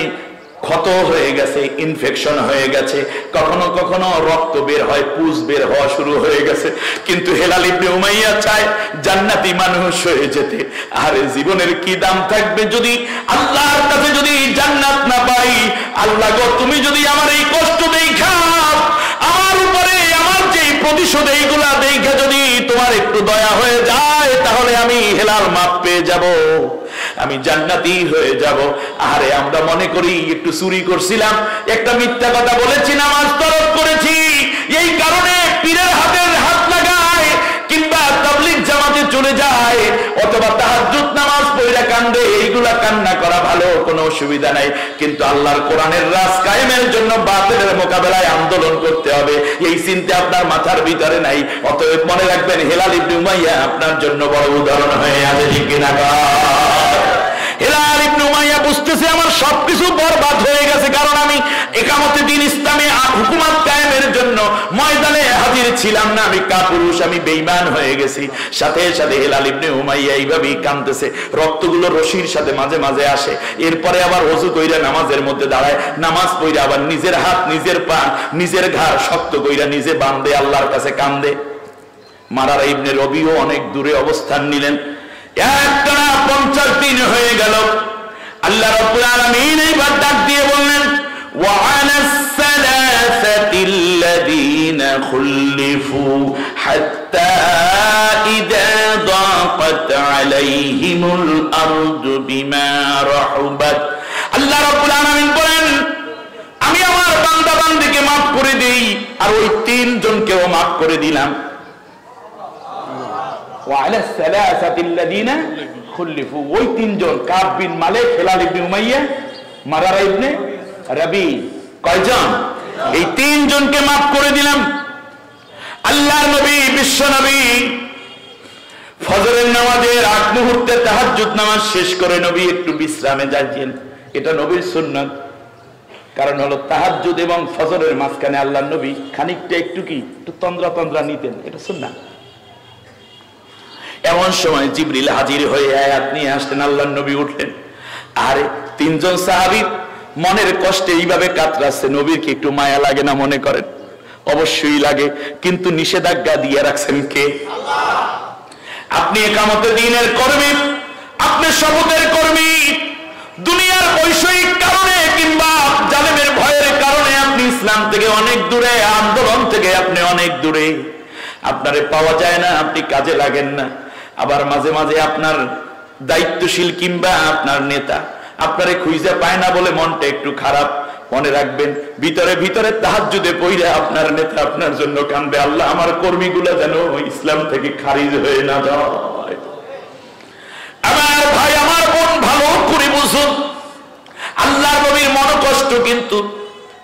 ক্ষত হয়ে গেছে, ইনফেকশন হয়ে গেছে, কখনো কখনো রক্ত বের হয়, পুজ বের হওয়া শুরু হয়ে গেছে। কিন্তু হেলাল ইবনে উমাইয়া চায় জান্নাতি মানুষ হয়ে যেতে। আর জীবনের কি দাম থাকবে যদি আল্লাহর কাছে যদি জান্নাত না পাই? আল্লাহ গো, তুমি যদি আমার এই কষ্ট দেখা, আমার উপরে আমার যে প্রতিশোধ এইগুলা দেখা যদি তোমার একটু দয়া হয়ে যায়, তাহলে আমি হেলাল মাপ পেয়ে যাব, আমি জান্নাতি হয়ে যাব। আরে আমরা মনে করি একটু চুরি করছিলাম, একটা মিথ্যা কথা বলেছি, নামাজ তরক করেছি, এই কারণে পীরের হাতের হাত লাগায়, কিংবা তাবলীগ জামাতে চলে যায়, অথবা তাহাজ্জুদ নামাজ পড়া কান্দে। এইগুলা কান্না করা ভালো, কোনো অসুবিধা নাই। কিন্তু আল্লাহর কোরআনের রাজ কায়েমের জন্য বাতিলের মোকাবেলায় আন্দোলন করতে হবে, এই চিন্তা আপনার মাথার ভিতরে নাই। অতএব মনে রাখবেন, হেলাল ইবনে উমাইয়া আপনার জন্য বড় উদাহরণ হয়ে আছে, ঠিক কিনা? হেলাল ইবনে উমাইয়া বুঝতেছে আমার সবকিছু বরবাদ হয়ে গেছে, কারণ আমি ইকামতে দ্বীন ইসলামে হুকুমত কায়েমের জন্য ময়দানে হাজির ছিলাম না, আমি কাপুরুষ, আমি বেঈমান হয়ে গেছি। সাথে সাথে হেলাল ইবনে উমাইয়া এইভাবেই কাঁদতেছে, রক্তগুলো রশির সাথে মাঝে মাঝে আসে। এরপরে আবার ওযু কইরা নামাজের মধ্যে দাঁড়ায়, নামাজ পড়ে আবার নিজের হাত, নিজের পা, নিজের ঘাড় শক্ত কইরা নিজে বাঁধে, আল্লাহর কাছে কান্দে। মারারা ইবনে রবিও অনেক দূরে অবস্থান নিলেন। একটানা 50 দিন হয়ে গেল। আল্লাহ রাব্বুল আলামিন এইবার ডাক দিয়ে বললেন, ওয়া আলাস সালাসাতিল্লাযীনা খুল্লিফু হাত্তা ইযা দাকাত আলাইহিমুল আরদু বিমা রাহুবাত। আল্লাহ রাব্বুল আলামিন বলেন, আমি আমার বান্দা বান্দীকে maaf করে দেই, আর ওই 3 জনকেও maaf করে দিলাম। ওয়া আলা সালাসাতিল্লাযিনা খুলিফু, ওই তিনজন কাব বিন মালিক, হিলাল ইবনে উমাইয়া, মারারা ইবনে রাবি, কয়জন? এই তিনজনকে মাফ করে দিলাম। আল্লাহর নবী, বিশ্ব নবী ফজরের নামাজের আগ মুহূর্তে তাহাজ্জুদ নামাজ শেষ করে নবী একটু বিশ্রামে যাচ্ছেন। এটা নবীর সুন্নাত। কারণ হলো তাহাজ্জুদ এবং ফজরের মাঝখানে আল্লাহর নবী খানিকটা একটু তন্দ্রা নিতেন, এটা সুন্নাত। এমন সময় জিবরিল হাজির হয়ে আয়াত নিয়ে আসতেন, আল্লাহর নবী উঠলেন। আর তিনজন সাহাবী মনের কষ্টে এইভাবে কাতরাচ্ছে, নবীর কি একটু মায়া লাগে না মনে করেন? অবশ্যই লাগে, কিন্তু নিষেধাজ্ঞা দিয়ে রাখছেন কে? আল্লাহ। আপনি একামতে দ্বীনের কর্মী, আপনি শপথের কর্মী, দুনিয়ার বৈষয়িক কারণে কিংবা জালেমের ভয়ের কারণে আপনি ইসলাম থেকে অনেক দূরে, আন্দোলন থেকে আপনি অনেক দূরে, আপনারে পাওয়া যায় না, আপনি কাজে লাগেন না। আবার মাঝে মাঝে আপনার দায়িত্বশীল কিংবা আপনার নেতা আপনারে খুঁজে পায় না বলে মনটা একটু খারাপ। মনে রাখবেন, ভিতরে ভিতরে তাহাজ্জুদে পড়ে আপনার নেতা আপনার জন্য কাঁদবে, আল্লাহ আমার কর্মীগুলো যেন ইসলাম থেকে খারিজ হয়ে না যায়। আমার ভাই, আমার বোন, ভালো করে বুঝুন, আল্লাহর নবীর মনোকষ্ট কিন্তু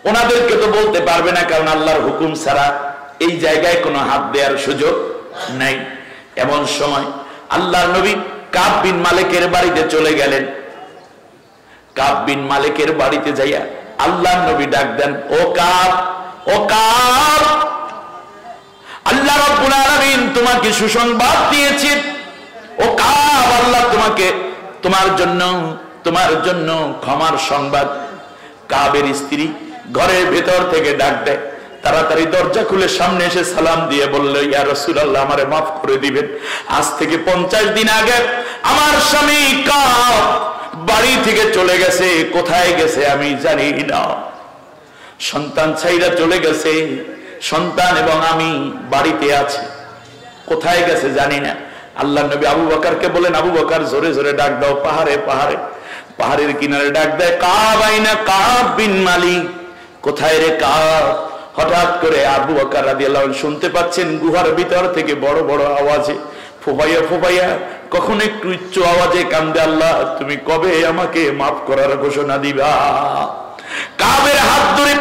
ওনাদেরকে তো বলতে পারবে না, কারণ আল্লাহর হুকুম ছাড়া এই জায়গায় কোনো হাত দেওয়ার সুযোগ নাই। এমন সময় আল্লাহর নবী কাব বিন মালিকের বাড়িতে চলে গেলেন। কাব বিন মালিকের বাড়িতে যাইয়া আল্লাহর নবী ডাক দেন, ও কাব, ও কাব, আল্লাহ রাব্বুল আলামিন তোমাকে সুসংবাদ দিয়েছেন। ও কাব, আল্লাহ তোমাকে তোমার জন্য ক্ষমার সংবাদ। কাবের স্ত্রী ঘরের ভেতর থেকে ডাক দেয়, তাড়াতাড়ি দরজা খুলে সামনে এসে সালাম দিয়ে বলল, ইয়া রাসূলুল্লাহ, আমারে মাফ করে দিবেন। আজ থেকে 50 দিন আগে আমার স্বামী কাব বাড়ি থেকে চলে গেছে, কোথায় গেছে আমি জানি না। সন্তান ছাইরা চলে গেছে, সন্তান এবং আমি বাড়িতে আছি, কোথায় গেছে জানি না। আল্লাহ নবী আবু বকরকে বলেন, আবু বকর জোরে জোরে ডাক দাও, পাহাড়ে পাহাড়ে, পাহাড়ের কিনারে ডাক দেয়, কাব আইনা কাব বিন মালিক, কোথায় রে কাব? হঠাৎ করে আবু বকর রাদিয়াল্লাহু আনহু শুনতে পাচ্ছেন গুহার ভিতর থেকে বড় বড় আওয়াজে ফোফাইয়া ফোফাইয়া, কখন একটু উচ্চ আওয়াজে কান্দে, আল্লাহ তুমি কবে আমাকে মাফ করার ঘোষণা দিবা? কাবের হাত ধরে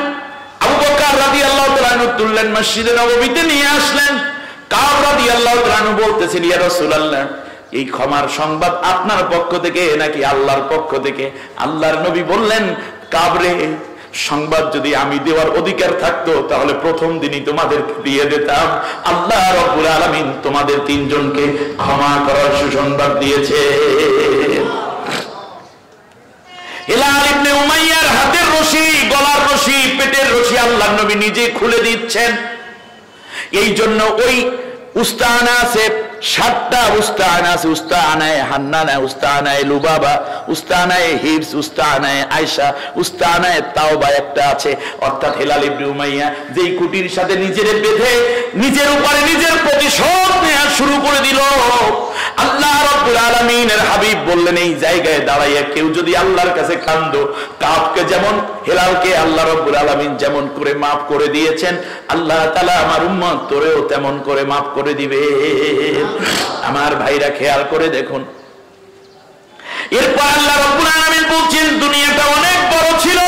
আবু বকর রাদিয়াল্লাহু তাআলা আনহু তুললেন, মসজিদে নববীতে নিয়ে আসলেন। কাব রাদিয়াল্লাহু তাআলা আনহু বলতেছেন, ইয়া রাসূলুল্লাহ, এই ক্ষমার সংবাদ আপনার পক্ষ থেকে নাকি আল্লাহর পক্ষ থেকে? আল্লাহর নবী বললেন, কাবরে, সংবাদ যদি আমি দেওয়ার অধিকার থাকতো তাহলে প্রথম দিনই তোমাদেরকে দিয়ে দিতাম। আল্লাহ রাব্বুল আলামিন তোমাদের তিনজনকে ক্ষমা করার সুসংবাদ দিয়েছে। হিলাল ইবনে উমাইয়ার হাতের রশি, গলার রশি, পেটের রশি আল্লাহর নবী নিজে খুলে দিচ্ছেন। এই জন্য ওই উস্তানা আছে, 7টা উস্তানা আছে, উস্তানায়ে হান্নানা, উস্তানায়ে লুবাবা, উস্তানায়ে হিবস, উস্তানায়ে আয়েশা, উস্তানায়ে তাওবা একটা আছে। অর্থাৎ হিলাল ইবনে উমাইয়া যেই কুটির সাথে নিজের বেঁধে নিজের উপরে নিজের প্রতিশোধ নেওয়া শুরু করে দিল, আল্লাহ রাব্বুল আলামিনের হাবিব বললেন, এই জায়গায় দাঁড়াইয়া কেউ যদি আল্লাহর কাছে কান্দো, কাবকে যেমন হিলালকে আল্লাহ রাব্বুল আলামিন যেমন করে মাফ করে দিয়েছেন, আল্লাহ তাআলা আমার উম্মত তোরেও তেমন করে মাফ করে দিবে। আমার ভাইরা খেয়াল করে দেখুন, এরপর আল্লাহ রাব্বুল আলামিন বলছেন, দুনিয়াটা অনেক বড় ছিল,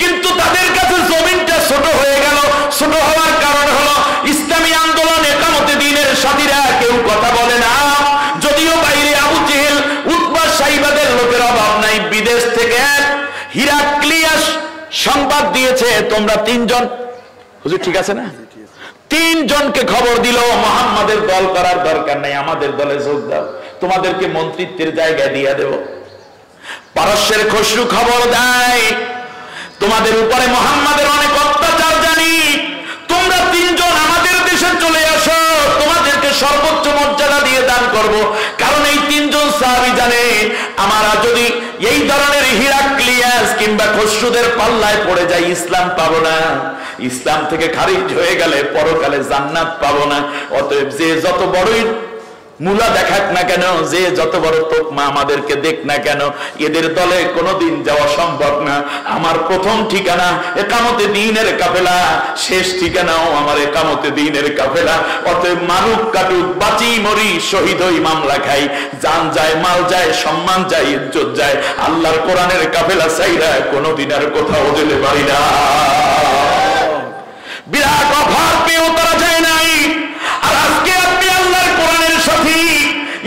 কিন্তু তাদের কাছে জমিনটা ছোট হয়ে গেল। ছোট হওয়ার কারণ হলো ইসলামী আন্দোলন, একামতে দ্বীনের সাথীরা কেউ কথা বলে না। যদিও বাইরে আবু জেহেল, উতবা, সাইবাদের লোকের অভাব নাই, বিদেশ থেকে হিরাক্লিয়াস সংবাদ দিয়েছে, তোমরা 3 জন, হুজুর ঠিক আছে না, 3 জনকে খবর দিল, মুহাম্মাদের দল করার দরকার নাই, আমাদের দলে যোগ দাও, তোমাদেরকে মন্ত্রিত্বের জায়গা দিয়ে দেব। পারস্যের খসরু খবর দেয়, তোমাদের উপরে মুহাম্মাদের অনেক অত্যাচার জানি, তোমরা 3 জন আমাদের দেশে চলে আসো, তোমাদেরকে সর্বোচ্চ মর্যাদা দিয়ে দান করব। কারণ এই 3 জন সাহাবী জানে, আমরা যদি এই ধরনের হিরাক্লিয়াস কিংবা খসরুদের পাল্লায় পড়ে যাই, ইসলাম পাবো না, ইসলাম থেকে খারিজ হয়ে গেলে পরকালে জান্নাত পাবো না। অতএব যে যত বড়ই মুলা দেখাক না কেন, যে যত বড় তোকমা আমাদেরকে দেখ না কেন, এদের দলে কোনোদিন যাওয়া সম্ভব না। আমার প্রথম ঠিকানা একামতে দ্বীনের কাফেলা, শেষ ঠিকানাও আমার একামতে দ্বীনের কাফেলা। অতএব মারুক কাটুক, বাঁচি মরি, শহীদ হই, মামলা খাই, জান যায়, মাল যায়, সম্মান যায়, ইজ্জত যায়, আল্লাহর কোরআনের কাফেলা চাইরা কোনোদিন আর কোথাও যেতে পারি না। বিরাট অফার পেয়েও তারা যায় নাই। আর আজকে আপনি আল্লাহর কোরআনের সাথে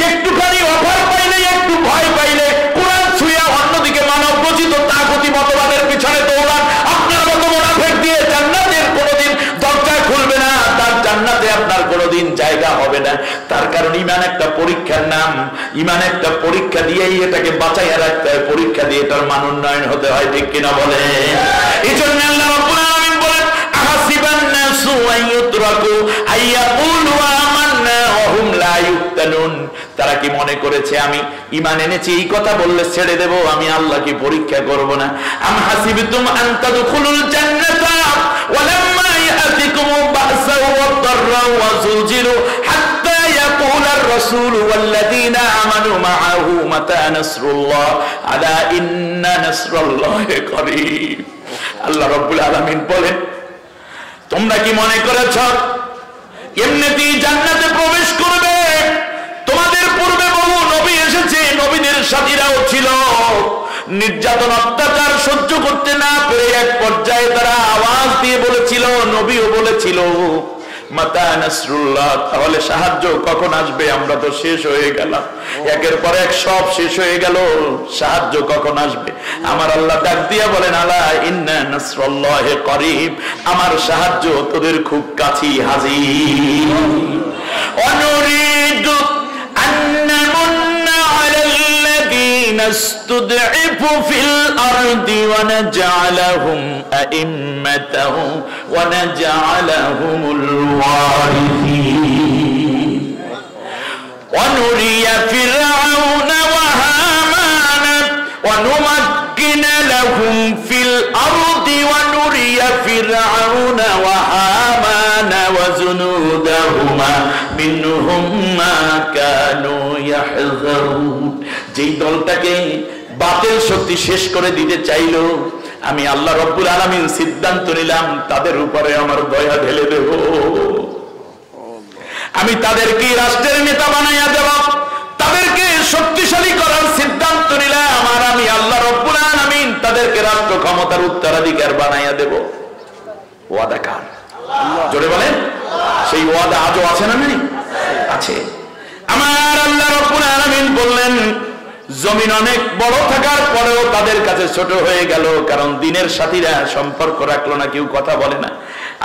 একটুখানি অফার পাইলে, একটু ভয় পাইলে, কোরআন ছুঁয়া অন্যদিকে মানব রচিত তাগতি মতবাদের পিছনে দৌড়ান। আপনার মতো মুনাফিক দিয়ে জান্নাতের কোনোদিন দরজা খুলবে না, তার জান্নাতে আপনার কোনোদিন জায়গা হবে না। তার কারণ ঈমান একটা পরীক্ষার নাম। ঈমান একটা পরীক্ষা দিয়েই এটাকে বাঁচাইয়া রাখতে হয়, পরীক্ষা দিয়ে এটার মান উন্নয়ন হতে হয়, ঠিক কিনা বলে? এই জন্য আল্লাহ রাব্বুল আলামিন বলেন, আহাসিবান নাসু আন ইউতরাকু আইয়াকুলু আমান্না ওয়া হুম লা ইফতানুন। তারা কি মনে করেছে আমি ঈমান এনেছি এই কথা বললে ছেড়ে দেব, আমি আল্লাহ কি পরীক্ষা করব না? আম হাসিবতুম আন তাদখুলুল জান্নাতা ওয়া লাম্মা ইয়াতিকুম বা'সা ওয়া দাররা ওয়া যুলজিলু হাত্তা ইয়াকুলার রাসূলু ওয়াল্লাযীনা আমানু মা'আহু মাতা নাসরুল্লাহ আলা ইন্না নাসরাল্লাহি করিব। আল্লাহ রাব্বুল আলামিন বলেন, তোমরা কি মনে করেছ এমনিতেই জান্নাতে প্রবেশ করবে? তোমাদের পূর্বে বহু নবী এসেছে, নবীদের সাথীরাও ছিল, নির্যাতন অত্যাচার সহ্য করতে না পেরে এক পর্যায়ে তারা আওয়াজ দিয়ে বলেছিল, নবীও বলেছিল, মাতা নাসরুল্লাহ, তাহলে সাহায্য কখন আসবে? আমরা তো শেষ হয়ে গেলাম, একের পর এক সব শেষ হয়ে গেল, সাহায্য কখন আসবে? আমার আল্লাহ ডাক দিয়া বলেন, আলা ইন্না নাসরুল্লাহি করিব, আমার সাহায্য তোদের খুব কাছেই হাজির। অনুরিদু আন নামুন্না আলাল্লাযীনা ইসতুদঈফু ফিল আরদি ওয়া নাজআলাহুম আইম্মাতাও ওয়া নাজআলাহুমুল ওয়ারিসিন ওয়া নুরিয়া ফিরআউনা ওয়া হামানা ওয়া নুমাক্কিনা লাহুম ফিল আরদি ওয়া নুরিয়া ফিরআউনা ওয়া হামানা ওয়া জুনুদাহুমা মিনহুম মা কানু ইয়াহযারুন। যেই দলটাকে বাতিল শক্তি শেষ করে দিতে চাইলো, আমি আল্লাহ রাব্বুল আলামিন সিদ্ধান্ত নিলাম তাদের উপরে আমার দয়া ঢেলে দেব। আমি তাদেরকে রাষ্ট্রের নেতা বানাইয়া দেব, তাদেরকে শক্তিশালী করার সিদ্ধান্ত নিলাম। আর আমি আল্লাহ রাব্বুল আলামিন তাদেরকে রাষ্ট্র ক্ষমতার উত্তরাধিকার বানাইয়া দেব। ওয়াদা কার? জোরে বলেন। সেই ওয়াদা আজও আছে না? নেই? আছে। আমার আল্লাহ রাব্বুল আলামিন বললেন, জমিন অনেক বড় থাকার পরেও তাদের কাছে ছোট হয়ে গেল, কারণ দিনের সাথীরা সম্পর্ক রাখলো না, কেউ কথা বলে না।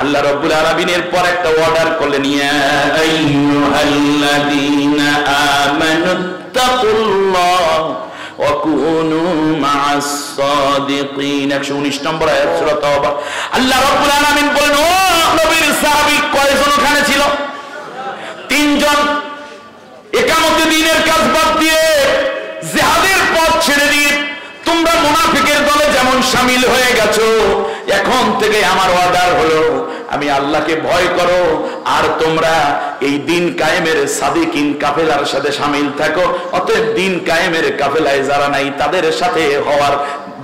আল্লাহ রাব্বুল আলামিনের পর একটা অর্ডার করলেন, ইয়া আইয়ুহাল্লাযীনা আমানুত্তাকুল্লাহ ওয়া কুনু মা'আস সাদিকিন। 119 নম্বর আয়াত সূরা তাওবা। আল্লাহ রাব্বুল আলামিন বলেন, ও নবীর সাহাবী কয়জন ওখানে ছিল? 3 জন। একামতে দ্বীনের কাজ বাদ দিয়ে, জিহাদের পথ ছেড়ে দিয়ে তোমরা মুনাফিকের দলে যেমন শামিল হয়ে গেছো, এখন থেকে আমার অর্ডার হলো, আমি আল্লাহকে ভয় করো, আর তোমরা এই দিন কায়েমের সাদিকিন কাফেলার সাথে শামিল থাকো। অতএব দিন কায়েমের কাফেলায় যারা নাই তাদের সাথে হওয়ার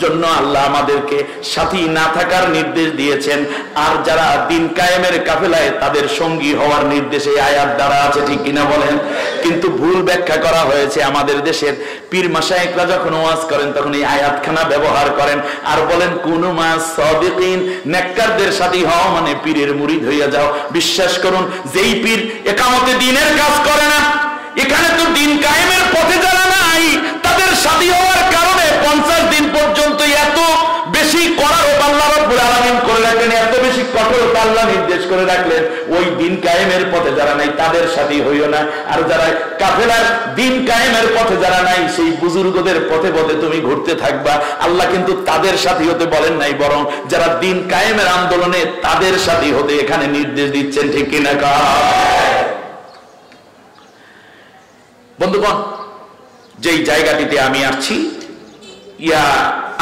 জন্য আল্লাহ আমাদেরকে সাথী না থাকার নির্দেশ দিয়েছেন, আর যারা দিন কায়েমের কাফেলায় তাদের সঙ্গী হওয়ার নির্দেশ এই আয়াত দ্বারা আছে, ঠিক কিনা বলেন? কিন্তু ভুল ব্যাখ্যা করা হয়েছে। আমাদের দেশের পীর মাশায়েখরা যখন ওয়াজ করেন তখন এই আয়াতখানা ব্যবহার করেন আর বলেন, কুনু মা'আস সাদিকিন, নেককারদের সাথী হও মানে পীরের মুরিদ হইয়া যাও। বিশ্বাস করুন, যেই পীর একামতে দ্বীনের কাজ করে না, এখানে তো দিন কায়েমের পথে যারা নাই, তাদের সাথী হওয়ার কারণে 50 দিন পর্যন্ত এত বেশি করার আল্লাহ রাব্বুল আলামিন করে রাখলেন, এত বেশি কঠোরতা আল্লাহ নির্দেশ করে রাখলেন। ওই দিন কায়েমের পথে যারা নাই তাদের সাথী হইও না, আর যারা কাফেলার দিন কায়েমের পথে যারা নাই সেই বুজুর্গদের পথে পথে তুমি ঘুরতে থাকবা। আল্লাহ কিন্তু তাদের সাথী হতে বলেন নাই, বরং যারা দিন কায়েমের আন্দোলনে তাদের সাথী হতে এখানে নির্দেশ দিচ্ছেন, ঠিক কিনা? বন্ধুগণ, যেই জায়গাটিতে আমি আসছি, ইয়া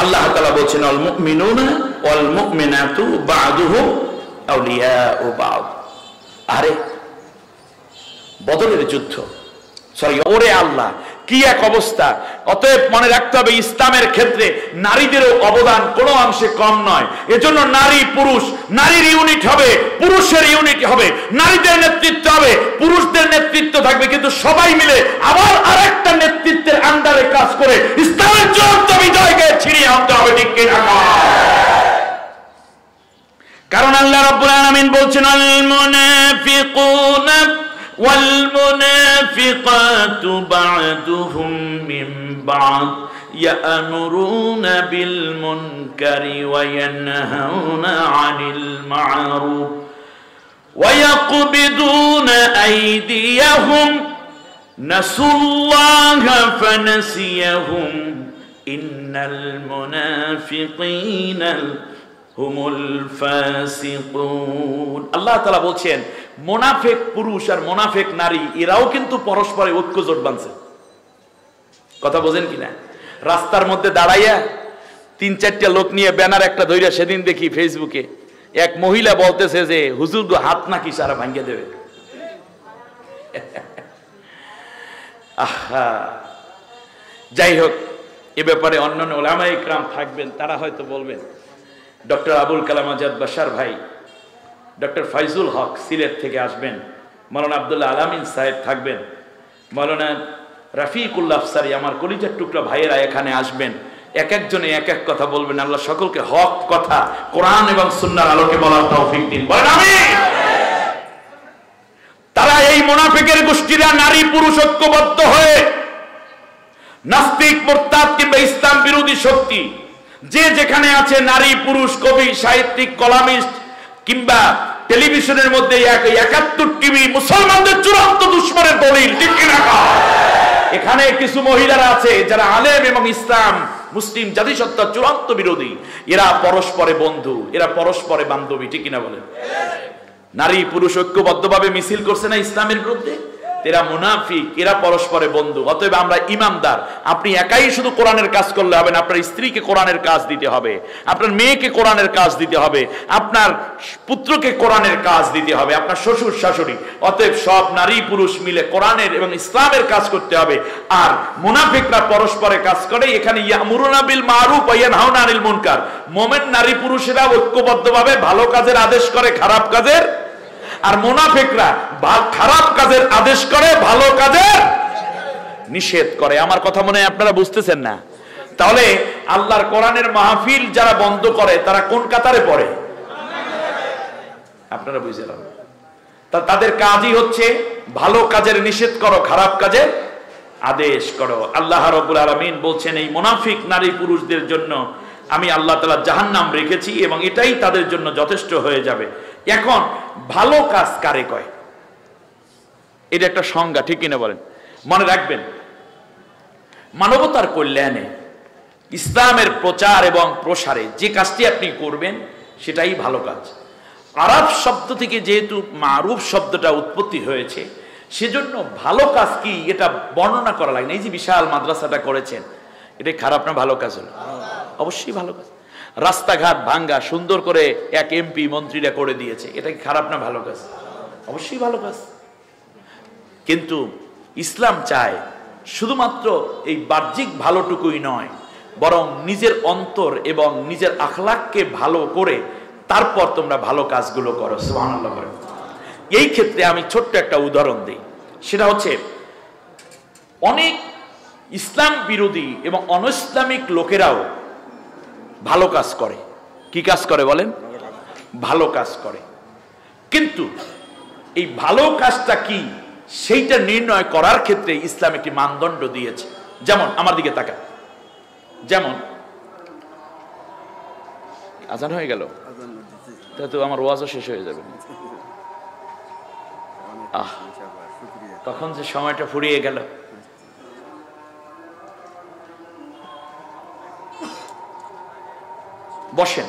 আল্লাহ তাআলা বলছেন, আল মুমিনুনা ওয়াল মুমিনাতু বা'দুহুম আউলিয়াউ বা'দ। আরে বদরের যুদ্ধ সরি, ওরে আল্লাহ, কি এক অবস্থা! অতএব মনে রাখতে হবে ইসলামের ক্ষেত্রে নারীদেরও অবদান কোনো অংশে কম নয়। এজন্য নারী পুরুষ, নারীর ইউনিট হবে, পুরুষের ইউনিট হবে, নারীদের নেতৃত্ব হবে, পুরুষদের নেতৃত্ব থাকবে, কিন্তু সবাই মিলে আবার আরেকটা নেতৃত্বের আন্ডারে কাজ করে ইসলামের চূড়ান্ত বিজয়কে ছিনিয়ে আনতে হবে। ঠিক কি না? কারণ আল্লাহ রাব্বুল আলামিন বলছেন, আল মুনাফিকুনা ওয়াল মুনাফিকাতু বা'দুহুম মিন বা'দ ইয়া'মুরুনা বিল মুনকারি ওয়া ইয়ানহাউনা আনিল মা'রুফ ওয়া ইয়াকবিদুনা আইদিয়াহুম নাসুল্লাহা ফানাসিয়াহুম ইন্নাল মুনাফিকিনা হুমুল ফাসিকুন। আল্লাহ তাআলা বলছেন, মুনাফিক পুরুষ আর মুনাফিক নারী এরাও কিন্তু পরস্পরে ঐক্য জোট বাঁধছে। কথা বোঝেন কিনা? রাস্তার মধ্যে দাঁড়াইয়া ৩-৪টা লোক নিয়ে ব্যানার একটা ধইরা, সেদিন দেখি ফেসবুকে এক মহিলা বলতেছে যে হুজুর গো হাত নাকি সারা ভাঙ্গে দেবে। আহা, যাই হোক, এ ব্যাপারে অন্যান্য উলামায়ে ইকরাম থাকবেন, তারা হয়তো বলবেন। ডক্টর আবুল কালাম আজাদ বাশার ভাই, ডক্টর ফাইজুল হক সিলেট থেকে আসবেন, মাওলানা আব্দুল্লাহ আলামিন সাহেব থাকবেন, মাওলানা রাফিকুল্লাহ আফসারি, আমার কলিজার টুকরা ভাইয়েরা এখানে আসবেন। এক একজনে এক এক কথা বলবেন। আল্লাহ সকলকে হক কথা কোরআন এবং সুন্নাহর আলোকে বলার তৌফিক দিন। বলেন আমিন। তারা এই মুনাফিকের গোষ্ঠীরা নারী পুরুষ ঐক্যবদ্ধ হয়ে নাস্তিক, মুরতাদ কিংবা ইসলাম বিরোধী শক্তি যে যেখানে আছে, নারী পুরুষ, কবি, সাহিত্যিক, কলামিস্ট কিংবা টেলিভিশনের মধ্যে ৭১ টিভি মুসলমানদের চূড়ান্ত দুশমনের দলিল। ঠিক কিনা? এখানে কিছু মহিলারা আছে যারা আলেম এবং ইসলাম মুসলিম জাতিসত্তার চূড়ান্ত বিরোধী। এরা পরস্পরে বন্ধু, এরা পরস্পরে বান্ধবী। ঠিক কিনা বলেন? নারী পুরুষ ঐক্যবদ্ধভাবে মিছিল করছে না ইসলামের বিরুদ্ধে, এরা মুনাফিক, এরা পরস্পরে বন্ধু। অতএব আমরা ইমানদার। আপনি একাই শুধু কোরআনের কাজ করলে হবে না, আপনার স্ত্রীকে কোরআনের কাজ দিতে হবে, আপনার মেয়েকে কোরআনের কাজ দিতে হবে, আপনার পুত্রকে কোরআনের কাজ দিতে হবে, আপনার শ্বশুর শাশুড়ি। অতএব সব নারী পুরুষ মিলে কোরআনের এবং ইসলামের কাজ করতে হবে। আর মুনাফিকরা পরস্পরে কাজ করে। এখানে ইয়ামুরুনা বিল মারুফ ওয়া ইয়ানহাউনা আনিল মুনকার। মুমিন নারী পুরুষেরা ঐক্যবদ্ধভাবে ভালো কাজের আদেশ করে, খারাপ কাজের, আর মুনাফিকরা খারাপ কাজের আদেশ করে, ভালো কাজের নিষেধ করে। আমার কথা মনে হয় আপনারা বুঝতেছেন না? তাহলে আল্লাহর কোরআনের মাহফিল যারা বন্ধ করে তারা কোন কাতারে পড়ে? আপনারা বুঝলেন? তাদের কাজই হচ্ছে ভালো কাজের নিষেধ করো, খারাপ কাজের আদেশ করো। আল্লাহ রাব্বুল আলামিন বলছেন, এই মুনাফিক নারী পুরুষদের জন্য আমি আল্লাহ তাআলা জাহান্নাম রেখেছি এবং এটাই তাদের জন্য যথেষ্ট হয়ে যাবে। এখন ভালো কাজ কারে কয়? এটা একটা সংজ্ঞা। ঠিক কিনা বলেন? মনে রাখবেন, মানবতার কল্যাণে, ইসলামের প্রচার এবং প্রসারে যে কাজটি আপনি করবেন সেটাই ভালো কাজ। আরব শব্দ থেকে যেহেতু মারুফ শব্দটা উৎপত্তি হয়েছে, সেজন্য ভালো কাজ কি এটা বর্ণনা করা লাগে না। এই যে বিশাল মাদ্রাসাটা করেছেন, এটা খারাপ না ভালো কাজ? হলো অবশ্যই ভালো কাজ। রাস্তাঘাট ভাঙ্গা সুন্দর করে এক এমপি মন্ত্রীরা করে দিয়েছে, এটা কি খারাপ না ভালো কাজ? অবশ্যই ভালো কাজ। কিন্তু ইসলাম চায় শুধুমাত্র এই বাহ্যিক ভালোটুকুই নয়, বরং নিজের অন্তর এবং নিজের আখলাককে ভালো করে তারপর তোমরা ভালো কাজগুলো করো। সুবহানাল্লাহ। এই ক্ষেত্রে আমি ছোট্ট একটা উদাহরণ দিই। সেটা হচ্ছে, অনেক ইসলাম বিরোধী এবং অনইসলামিক লোকেরাও ভালো কাজ করে। কি কাজ করে বলেন? ভালো কাজ করে। কিন্তু এই ভালো কাজটা কি সেইটা নির্ণয় করার ক্ষেত্রে ইসলাম একটি মানদণ্ড দিয়েছে। যেমন আমার দিকে তাকা, যেমন আজান হয়ে গেল, তাহলে তো আমার ওয়াজও শেষ হয়ে যাবে। তখন যে সময়টা ফুরিয়ে গেল। বসেন।